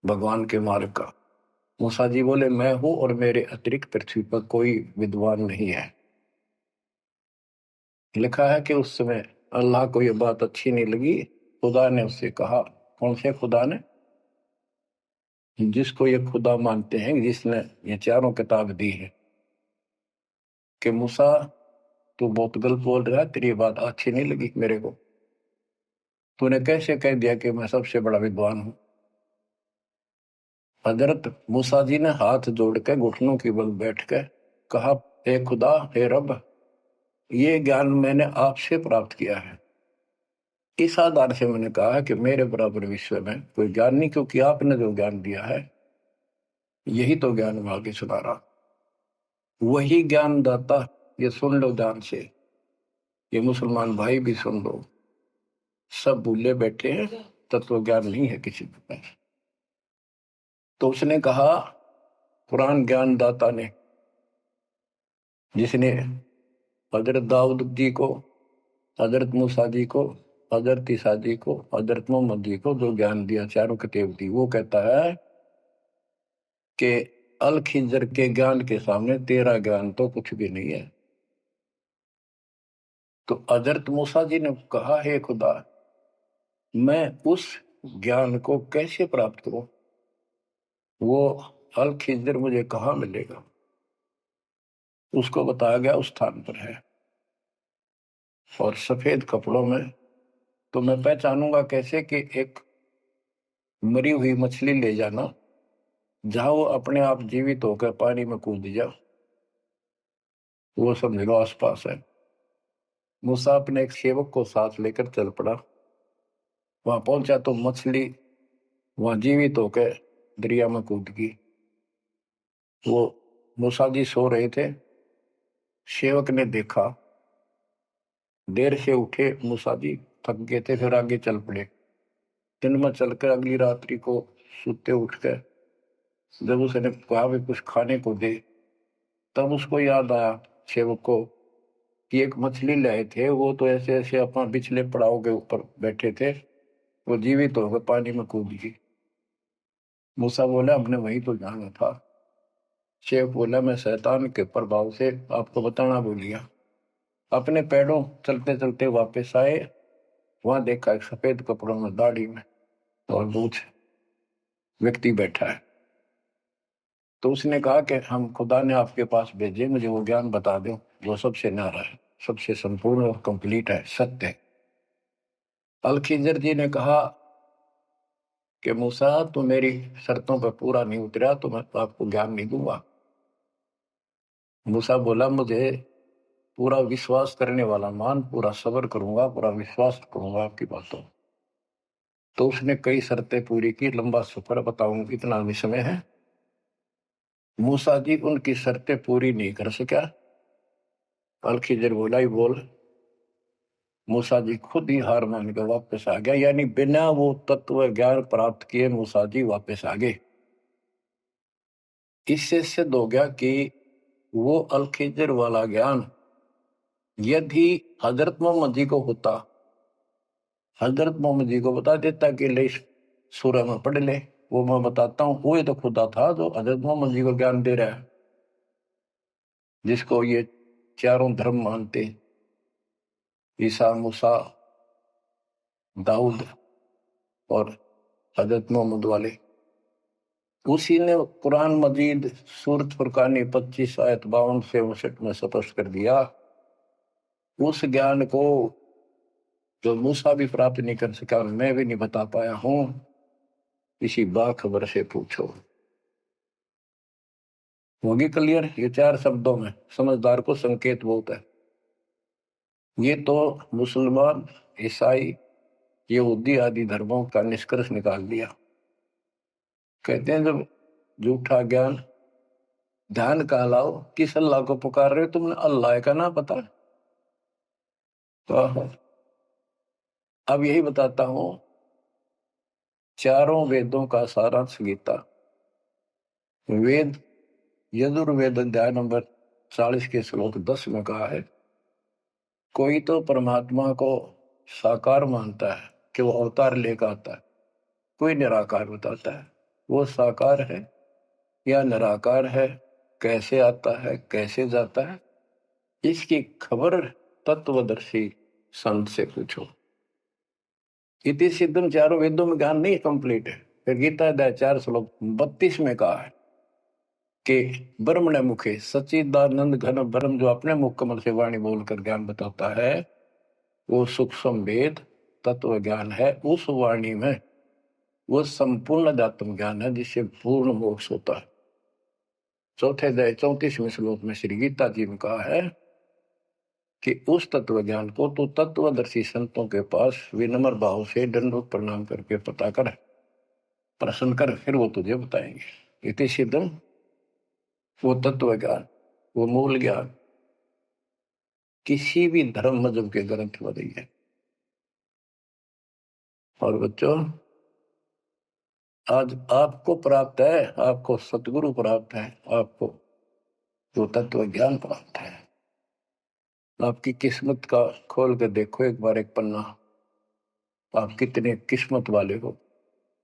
भगवान के मार्ग का? मूसा जी बोले, मैं हूं और मेरे अतिरिक्त पृथ्वी पर कोई विद्वान नहीं है। लिखा है कि उस समय अल्लाह को यह बात अच्छी नहीं लगी। खुदा ने उससे कहा, कौन से खुदा ने? जिसको ये खुदा मानते हैं, जिसने ये चारों किताब दी है, कि मूसा तू बहुत गलत बोल रहा है, तेरी बात अच्छी नहीं लगी मेरे को। तूने कैसे कह दिया कि मैं सबसे बड़ा विद्वान हूं? हजरत मूसा जी ने हाथ जोड़ के घुटनों की बल बैठ के कहा, हे खुदा, हे रब, ये ज्ञान मैंने आपसे प्राप्त किया है। इस आधार से मैंने कहा कि मेरे बराबर विश्व में कोई ज्ञान नहीं, क्योंकि आपने जो ज्ञान दिया है यही तो ज्ञान मैं आगे सुना रहा। वही ज्ञान दाता, ये सुन लो ध्यान से, ये मुसलमान भाई भी सुन लो, सब भूले बैठे हैं, तत्व ज्ञान नहीं है किसी में। तो उसने कहा, कुरान ज्ञान दाता ने, जिसने हजरत दाऊद जी को, हजरत मूसा जी को, हजरत ईसा जी को, हजरत मोहम्मद जी को जो ज्ञान दिया, चारों किताब दी, वो कहता है कि अल खिजर के ज्ञान के सामने तेरा ज्ञान तो कुछ भी नहीं है। तो हजरत मूसा जी ने कहा, हे खुदा, मैं उस ज्ञान को कैसे प्राप्त करूं? वो अल खिजर मुझे कहाँ मिलेगा? उसको बताया गया उस स्थान पर है और सफेद कपड़ों में। तो मैं पहचानूंगा कैसे कि एक मरी हुई मछली ले जाना, जहां वो अपने आप जीवित होकर पानी में कूद जा, वो समझ लो आसपास है। मूसा अपने एक सेवक को साथ लेकर चल पड़ा। वहां पहुंचा तो मछली वहां जीवित होकर दरिया में कूद गई। वो मूसा जी सो रहे थे। सेवक ने देखा, देर से उठे मूसा जी, थक गए थे, फिर आगे चल पड़े। दिन में चलकर अगली रात्रि को सुते उठकर जब उसने कहा भी कुछ खाने को दे, तब उसको याद आया सेवक को कि एक मछली लाए थे, वो तो ऐसे ऐसे अपना पिछले पड़ाव के ऊपर बैठे थे वो जीवित होकर पानी में कूद गई। मूसा बोला हमने वही तो जाना था। शेख बोला मैं शैतान के प्रभाव से आपको बताना भूल गया। अपने पैरों चलते चलते वापस आए, वहां देखा एक सफेद कपड़ों में, दाढ़ी में और दूध व्यक्ति बैठा है। तो उसने कहा कि हम खुदा ने आपके पास भेजे, मुझे वो ज्ञान बता दो जो सबसे न्यारा है, सबसे संपूर्ण और कंप्लीट है, सत्य है। अल खिजर जी ने कहा कि मूसा तू मेरी शर्तों पर पूरा नहीं उतरा तो मैं तो आपको ज्ञान नहीं दूंगा। मूसा बोला मुझे पूरा विश्वास करने वाला मान, पूरा सब्र करूंगा, पूरा विश्वास करूंगा आपकी बातों। तो उसने कई शर्तें पूरी की, लंबा सफर बताऊं इतना भी समय है। मूसा जी उनकी शर्तें पूरी नहीं कर सका। अल खिजर बोला ही बोल। मूसा जी खुद ही हार मान के वापस आ गया, यानी बिना वो तत्व ज्ञान प्राप्त किए मूसा जी वापस आ गए। इससे सिद्ध हो गया कि वो अल खिजर वाला ज्ञान यदि हजरत मोहम्मद जी को होता, हजरत मोहम्मद जी को बता देता कि ले सूरह में पढ़ ले, वो मैं बताता हूँ, वो तो खुदा था जो हजरत मोहम्मद जी को ज्ञान दे रहा है, जिसको ये चारों धर्म मानते, ईसा, मूसा, दाऊद और हजरत मोहम्मद वाले। उसी ने कुरान मजीद सूरत फुरकानी 25 आयत 52 से 59 में स्पष्ट कर दिया। उस ज्ञान को जो मूसा भी प्राप्त नहीं कर सका और मैं भी नहीं बता पाया हूं, किसी बाखबर से पूछो। होगी क्लियर? ये 4 शब्दों में समझदार को संकेत बहुत है। ये तो मुसलमान, ईसाई, यहूदी आदि धर्मों का निष्कर्ष निकाल दिया। कहते हैं जब झूठा ज्ञान, ध्यान का लाओ, किस अल्लाह को पुकार रहे हो तुमने? अल्लाह का ना पता? तो अब यही बताता हूं, चारों वेदों का सारांश गीता। वेद यजुर्वेद अध्याय नंबर 40 के श्लोक 10 में कहा है, कोई तो परमात्मा को साकार मानता है कि वो अवतार लेकर आता है, कोई निराकार बताता है वो साकार है या निराकार है, कैसे आता है कैसे जाता है, इसकी खबर तत्वदर्शी संत से पूछो। इति सिद्धम, चारों वेदों में ज्ञान नहीं कंप्लीट है। फिर गीता अध्याय 4 श्लोक 32 में कहा है कि ब्रह्मण मुखे सच्चिदानंद घन ब्रह्म, जो अपने मुख कमल से वाणी बोलकर ज्ञान बताता है, वो सूक्ष्म वेद तत्व ज्ञान है। उस वाणी में वो संपूर्ण अध्यात्म ज्ञान है जिससे पूर्ण मोक्ष होता है। चौथे अध्याय 34वें श्लोक में श्री गीता जी ने कहा है कि उस तत्व ज्ञान को तो तत्वदर्शी संतों के पास विनम्र भाव से दंडवत प्रणाम करके पता कर, प्रश्न कर, फिर वो तुझे बताएंगे। इति सिद्धम, वो तत्व ज्ञान, वो मूल ज्ञान किसी भी धर्म मजहब के ग्रंथ में नहीं है। और बच्चों, आज आपको प्राप्त है, आपको सतगुरु प्राप्त है, आपको जो तत्व ज्ञान प्राप्त है। आपकी किस्मत का खोल कर देखो एक बार एक पन्ना, आप कितने किस्मत वाले हो।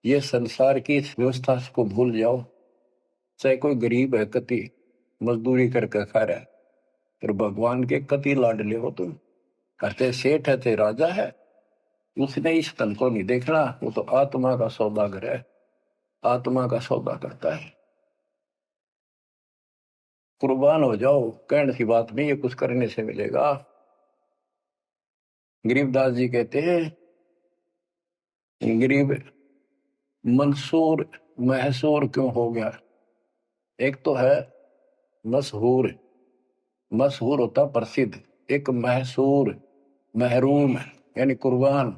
ये संसार की इस व्यवस्था को भूल जाओ। चाहे कोई गरीब है, कति मजदूरी करके खा रहा है, फिर भगवान के कति लाडले हो तुम। कहते सेठ है थे राजा है, उसने इस तन को नहीं देखना, वो तो आत्मा का सौदागर है, आत्मा का सौदा करता है। कुर्बान हो जाओ, कहने की बात नहीं, ये कुछ करने से मिलेगा। गरीबदास जी कहते हैं, गरीब मंसूर महसूर क्यों हो गया? एक तो है मशहूर, मशहूर होता प्रसिद्ध, एक महसूर महरूम यानी कुर्बान।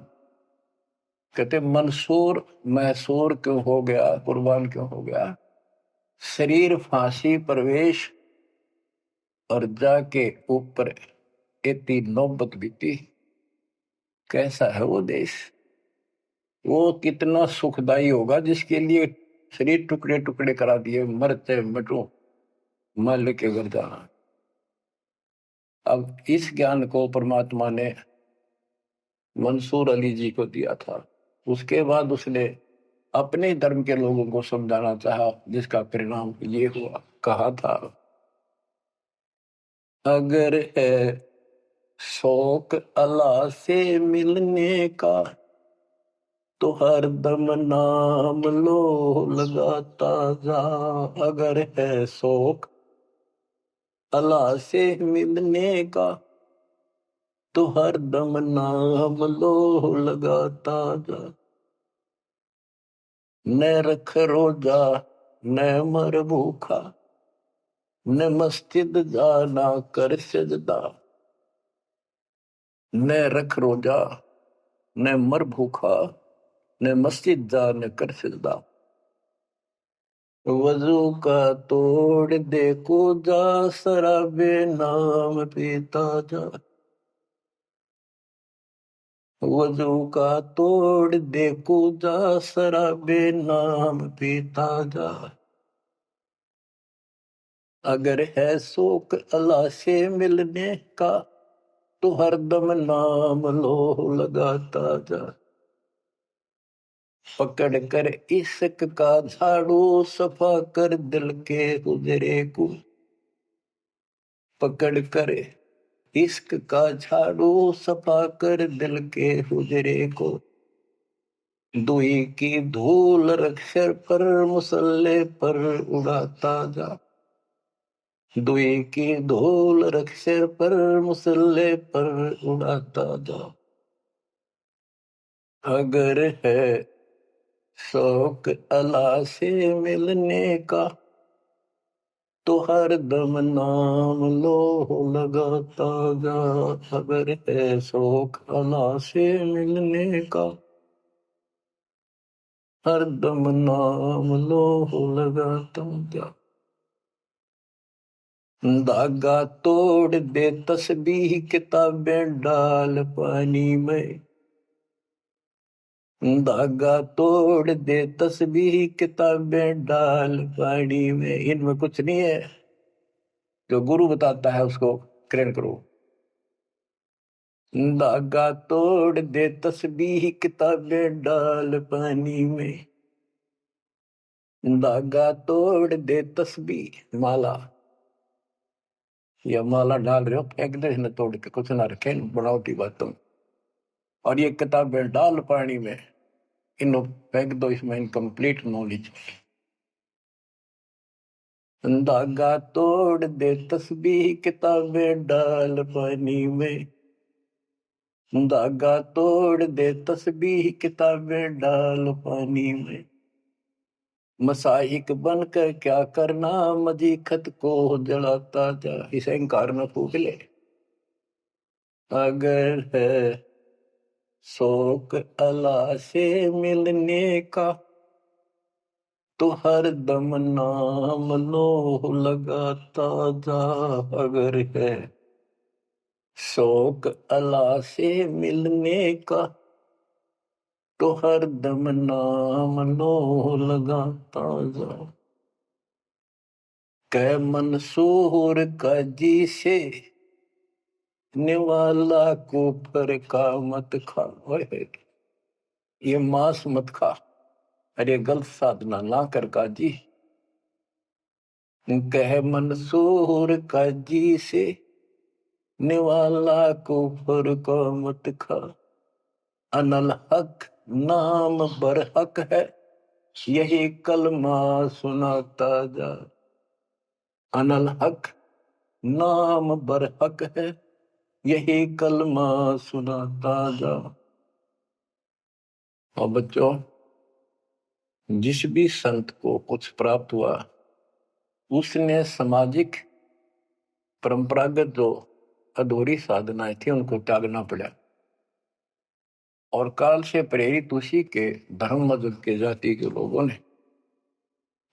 कहते मंसूर महसूर क्यों हो गया, कुर्बान क्यों हो गया? शरीर फांसी प्रवेश और जाके ऊपर इतनी नौबत बीती। कैसा है वो देश? वो कितना सुखदाई होगा जिसके लिए शरीर टुकड़े टुकड़े करा दिए, मरते मटो मल के घर जाना। अब इस ज्ञान को परमात्मा ने मंसूर अली जी को दिया था। उसके बाद उसने अपने धर्म के लोगों को समझाना चाहा, जिसका परिणाम ये हुआ। कहा था, अगर है शौक अल्लाह से मिलने का तो हर दम नाम लो लगाता जा। अगर है शौक अल्लाह से मिलने का तो हर दम नाम लो लगाता जा। न रख रोजा न मर भूखा, न मस्जिद जाना कर सजदा। न रख रोजा न मर भूखा, न मस्जिद जा न कर सजदा। वजू का तोड़ दे को जा, शराबे नाम पीता जा। वजू का तोड़ दे को जा, शराबे नाम पीता जा। अगर है शौक अल्लाह से मिलने का तो हरदम नाम लो लगाता जा। पकड़ कर इश्क का झाड़ू, सफा कर दिल के हुजरे को। पकड़ कर इश्क का झाड़ू, सफा कर दिल के हुजरे को। दुई की धूल रख सिर पर, मुसल्ले पर उड़ाता जा। दुई की धूल रख सिर पर, मुसल्ले पर उड़ाता जा। अगर है शौक अल्लाह से मिलने का तो हर दम नाम लो लगाता जा। अगर है शौक अल्लाह से मिलने का हर दम नाम लो लगाता जा। धागा तोड़ दे तस्बीह, किताबें डाल पानी में। धागा तोड़ दे तस्बीह, किताबें डाल पानी में। इनमें कुछ नहीं है, जो गुरु बताता है उसको ग्रहण करो। धागा तोड़ दे तस्बीह, किताबें डाल पानी में। धागा तोड़ दे तस्बीह, माला या माला डाल रहे हो, फेंक दे न तोड़ के, कुछ ना रखे बनावटी बातों। और ये किताबें डाल पानी में, इन्हों फेंक दो, इसमें इनकम्प्लीट नॉलेज। धागा तोड़ दे तस्बीह, किताबें डाल पानी में। धागा तोड़ दे तस्बीह, किताबें डाल पानी में। मसाहिक बनकर क्या करना, मजीखत को जलाता जा। इसे अहंकार में फूक ले। अगर है शौक अल्लाह से मिलने का तो हर दम नाम लो लगाता जा। अगर है शौक अल्लाह से मिलने का तो हर दम नाम लो लगाता जा। कै मंसूर का जी से निवाला कुफर का मत खा। ये मांस मत खा, अरे गलत साधना ना कर काजी। कह मंसूर का जी से निवाला कुफर का मत खा। अनल हक नाम बर हक है, यही कलमा सुनाता जा। अनल हक नाम बर हक है, यही कलमा सुनाता जा। और बच्चों, जिस भी संत को कुछ प्राप्त हुआ, उसने सामाजिक परंपरागत जो अधूरी साधनाएं थी उनको त्यागना पड़ा। और काल से प्रेरित उसी के धर्म मजहब के जाति के लोगों ने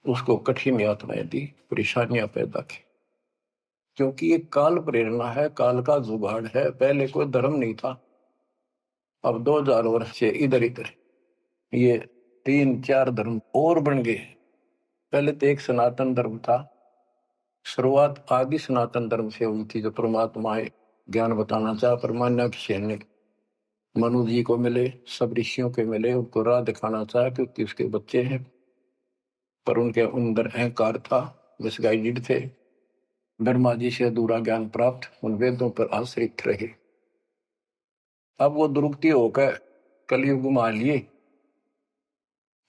उसको कठिन यातनाएं दी, परेशानियां पैदा की। क्योंकि ये काल प्रेरणा है, काल का जुगाड़ है। पहले कोई धर्म नहीं था, अब 2000 वर्ष से इधर इधर ये 3-4 धर्म और बन गए। पहले तो एक सनातन धर्म था, शुरुआत आदि सनातन धर्म से हुई थी, जो परमात्मा ज्ञान बताना चाहा परमान्या सेन ने। मनु जी को मिले, सब ऋषियों के मिले, उनको राह दिखाना चाहा क्योंकि उसके बच्चे हैं, पर उनके अंदर अहंकार था, मिसगाइडेड थे। ब्रह्मा जी से अधूरा ज्ञान प्राप्त, उन वेदों पर आश्रित रहे। अब वो दुरुक्ति होकर कलयुग में आ लिए,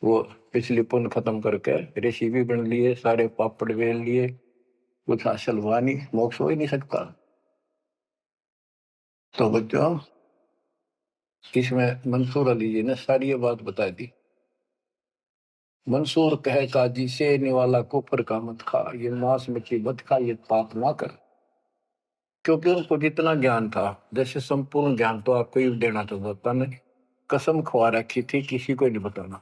वो पिछली पुण्य खत्म करके ऋषि भी बन लिए, सारे पापड़ वेल लिए, कुछ हासिल हुआ नहीं, मोक्ष हो ही नहीं सकता। तो बच्चों, इसमें मंसूर अली जी ने सारी ये बात बता दी। मंसूर कहे काजी से निवाला कुफर का मत खा, ये मांस मछली मत खा, ये पाप ना कर। क्योंकि उनको जितना ज्ञान था, जैसे संपूर्ण ज्ञान तो आपको ही देना चाहता नहीं, कसम खवा रखी थी किसी को नहीं बताना।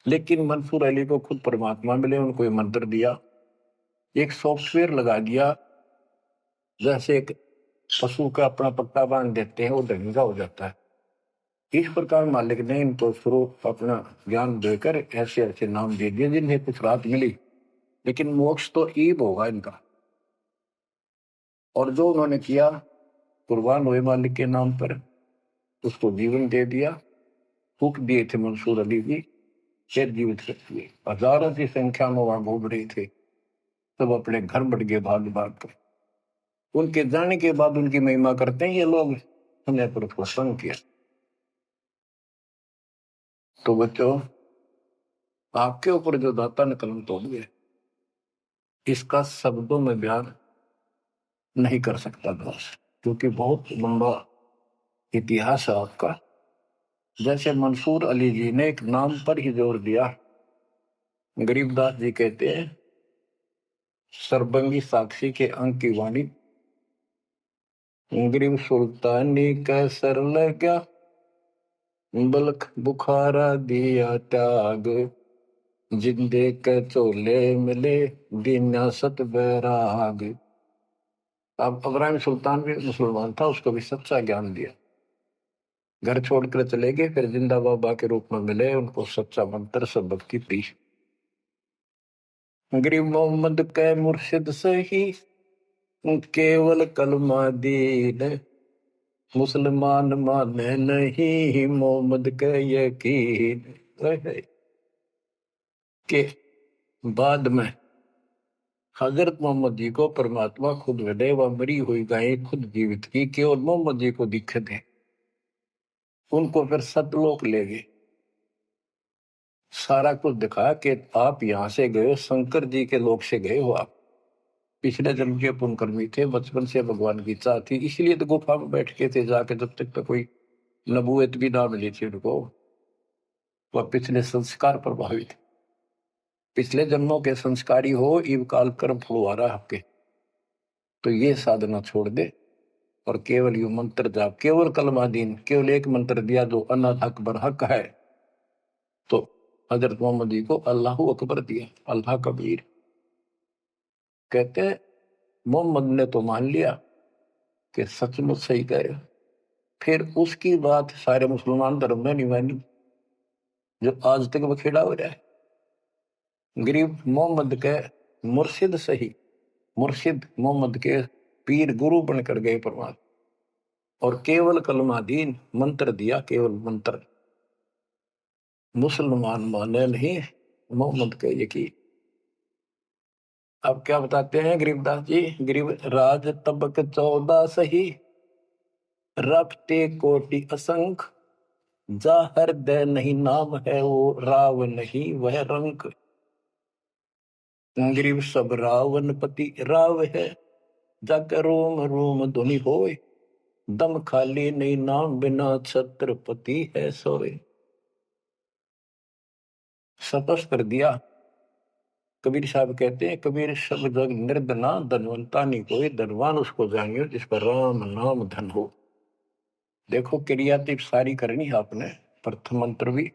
लेकिन मंसूर अली को खुद परमात्मा मिले, उनको ये मंत्र दिया, एक सॉफ्टवेयर लगा दिया, जैसे एक पशु का अपना पट्टा बांध देते हैं, वो ढंगा हो जाता है। इस प्रकार मालिक ने इनको शुरू अपना ज्ञान देकर ऐसे ऐसे नाम दे दिए जिन्हें कुछ राहत मिली, लेकिन मोक्ष तो ईब होगा इनका। और जो उन्होंने किया, कुर्बान हुए मालिक के नाम पर, उसको जीवन दे दिया। फूक दिए थे मंसूर अली जी, फिर जीवित कर दिए। हजारों की संख्या में वहां घूम रहे थे, सब अपने घर बढ़ गए भाग भाग कर। उनके जाने के बाद उनकी महिमा करते हैं ये लोग, हमने पर प्रसन्न किया। तो बच्चों, आपके ऊपर जो दाता ने कलम तोड़ दिया, इसका शब्दों में बयान नहीं कर सकता बस, क्योंकि बहुत लंबा इतिहास है आपका। जैसे मंसूर अली जी ने एक नाम पर ही जोर दिया। गरीबदास जी कहते हैं, सरबंगी साक्षी के अंक की वाणी, गरीब सुल्तानी का सर लगा, बलख बुखारा दिया त्याग, जिंदे के चोले मिले दीना सत बैराग। अब इब्राहिम सुल्तान भी मुसलमान था, उसको भी सच्चा ज्ञान दिया। घर छोड़कर चले गए, फिर जिंदा बाबा के रूप में मिले, उनको सच्चा मंत्र सबक की दी। गरीब मोहम्मद के मुर्शिद सही, केवल कलमा दीन, मुसलमान माने नहीं मोहम्मद के यकीन। के बाद में हजरत मोहम्मद जी को परमात्मा खुद मिले, वह मरी हुई गायें खुद जीवित की, केवल मोहम्मद जी को दिखे थे। उनको फिर सतलोक ले गए, सारा कुछ दिखाया कि आप यहां से गए, शंकर जी के लोक से गए हो आप, पिछले जन्म के पुण्यकर्मी थे, बचपन से भगवान की इच्छा थी, इसलिए तो गुफा में बैठ के थे जाके, जब तक तो कोई नबूवत भी ना मिली थी उनको। वह पिछले संस्कार प्रभावित, पिछले जन्मों के संस्कारी हो, इव काल कर्म फुलवारा आपके, तो ये साधना छोड़ दे और केवल यू मंत्र जाप, केवल कलमादीन, केवल एक मंत्र दिया जो अनाथ अकबर हक है। तो हजरत मोहम्मद जी को अल्लाह अकबर दिया, अल्लाह कबीर। कहते मोहम्मद ने तो मान लिया कि सचमुच सही कह रहे, फिर उसकी बात सारे मुसलमान धर्म में नहीं मानी, जो आज तक बखेड़ा हो रहा है। गरीब मोहम्मद के मुर्शिद सही, मुर्शिद मोहम्मद के पीर गुरु बनकर गए परमात्मा, और केवल कलमा दीन, मंत्र दिया, केवल मंत्र। मुसलमान माने नहीं मोहम्मद के यकीन। अब क्या बताते हैं गरीबदास जी, गरीब राज तबक 14 सही, रफ्ते कोटि असंख, जा हृदय नहीं नाम है वो राव नहीं वह रंक। गरीब सब रावण पति राव है, जाकर रोम रोम धुनि होए, दम खाली नहीं नाम बिना छत्रपति है सोए। सपस कर दिया। कबीर साहब कहते हैं, कबीर सब जग निर्धना, धनवंता नहीं कोई, धनवान उसको जानियो जिस पर राम नाम धन हो। देखो क्रिया तो सारी करनी है आपने, प्रथम मंत्र भी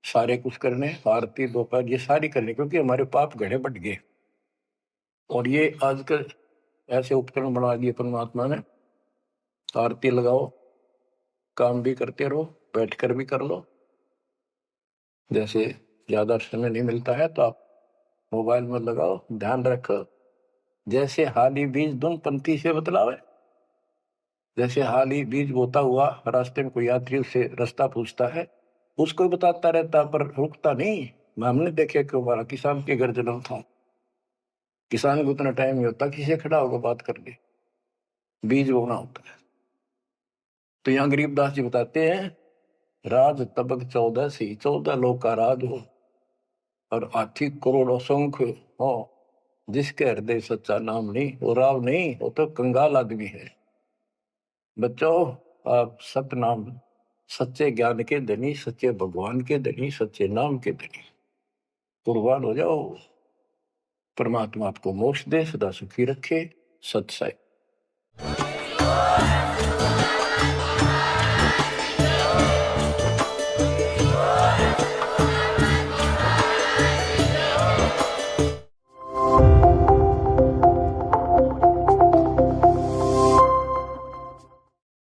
सारे कुछ करने, आरती दोपहर ये सारी करनी, क्योंकि हमारे पाप घड़े बढ़ गए। और ये आजकल ऐसे उपकरण बना दिए परमात्मा ने, आरती लगाओ, काम भी करते रहो, बैठकर भी कर लो। जैसे ज्यादा समय नहीं मिलता है तो आप मोबाइल में लगाओ, ध्यान रखो, जैसे हाली बीज धुन पंक्ति से बतलावे, जैसे हाल ही बीज बोता हुआ रास्ते में कोई यात्री उससे रास्ता पूछता है, उसको ही बताता रहता पर रुकता नहीं। हमने देखे कि हमारा किसान के घर जन्म था, किसान को उतना टाइम नहीं होता किसी से खड़ा होकर बात कर ले, बीज बोना होता है। तो यहाँ गरीबदास जी बताते हैं, राज तबक 14 सी, 14 लोग का राज हो और हाथी करोड़ों संख्य हो, जिसके हृदय सच्चा नाम नहीं, वो राव नहीं, वो तो कंगाल आदमी है। बच्चों, आप सतनाम, सच्चे ज्ञान के धनी, सच्चे भगवान के धनी, सच्चे नाम के धनी कुर्बान हो जाओ। परमात्मा आपको मोक्ष दे, सदा सुखी रखे। सत्संग।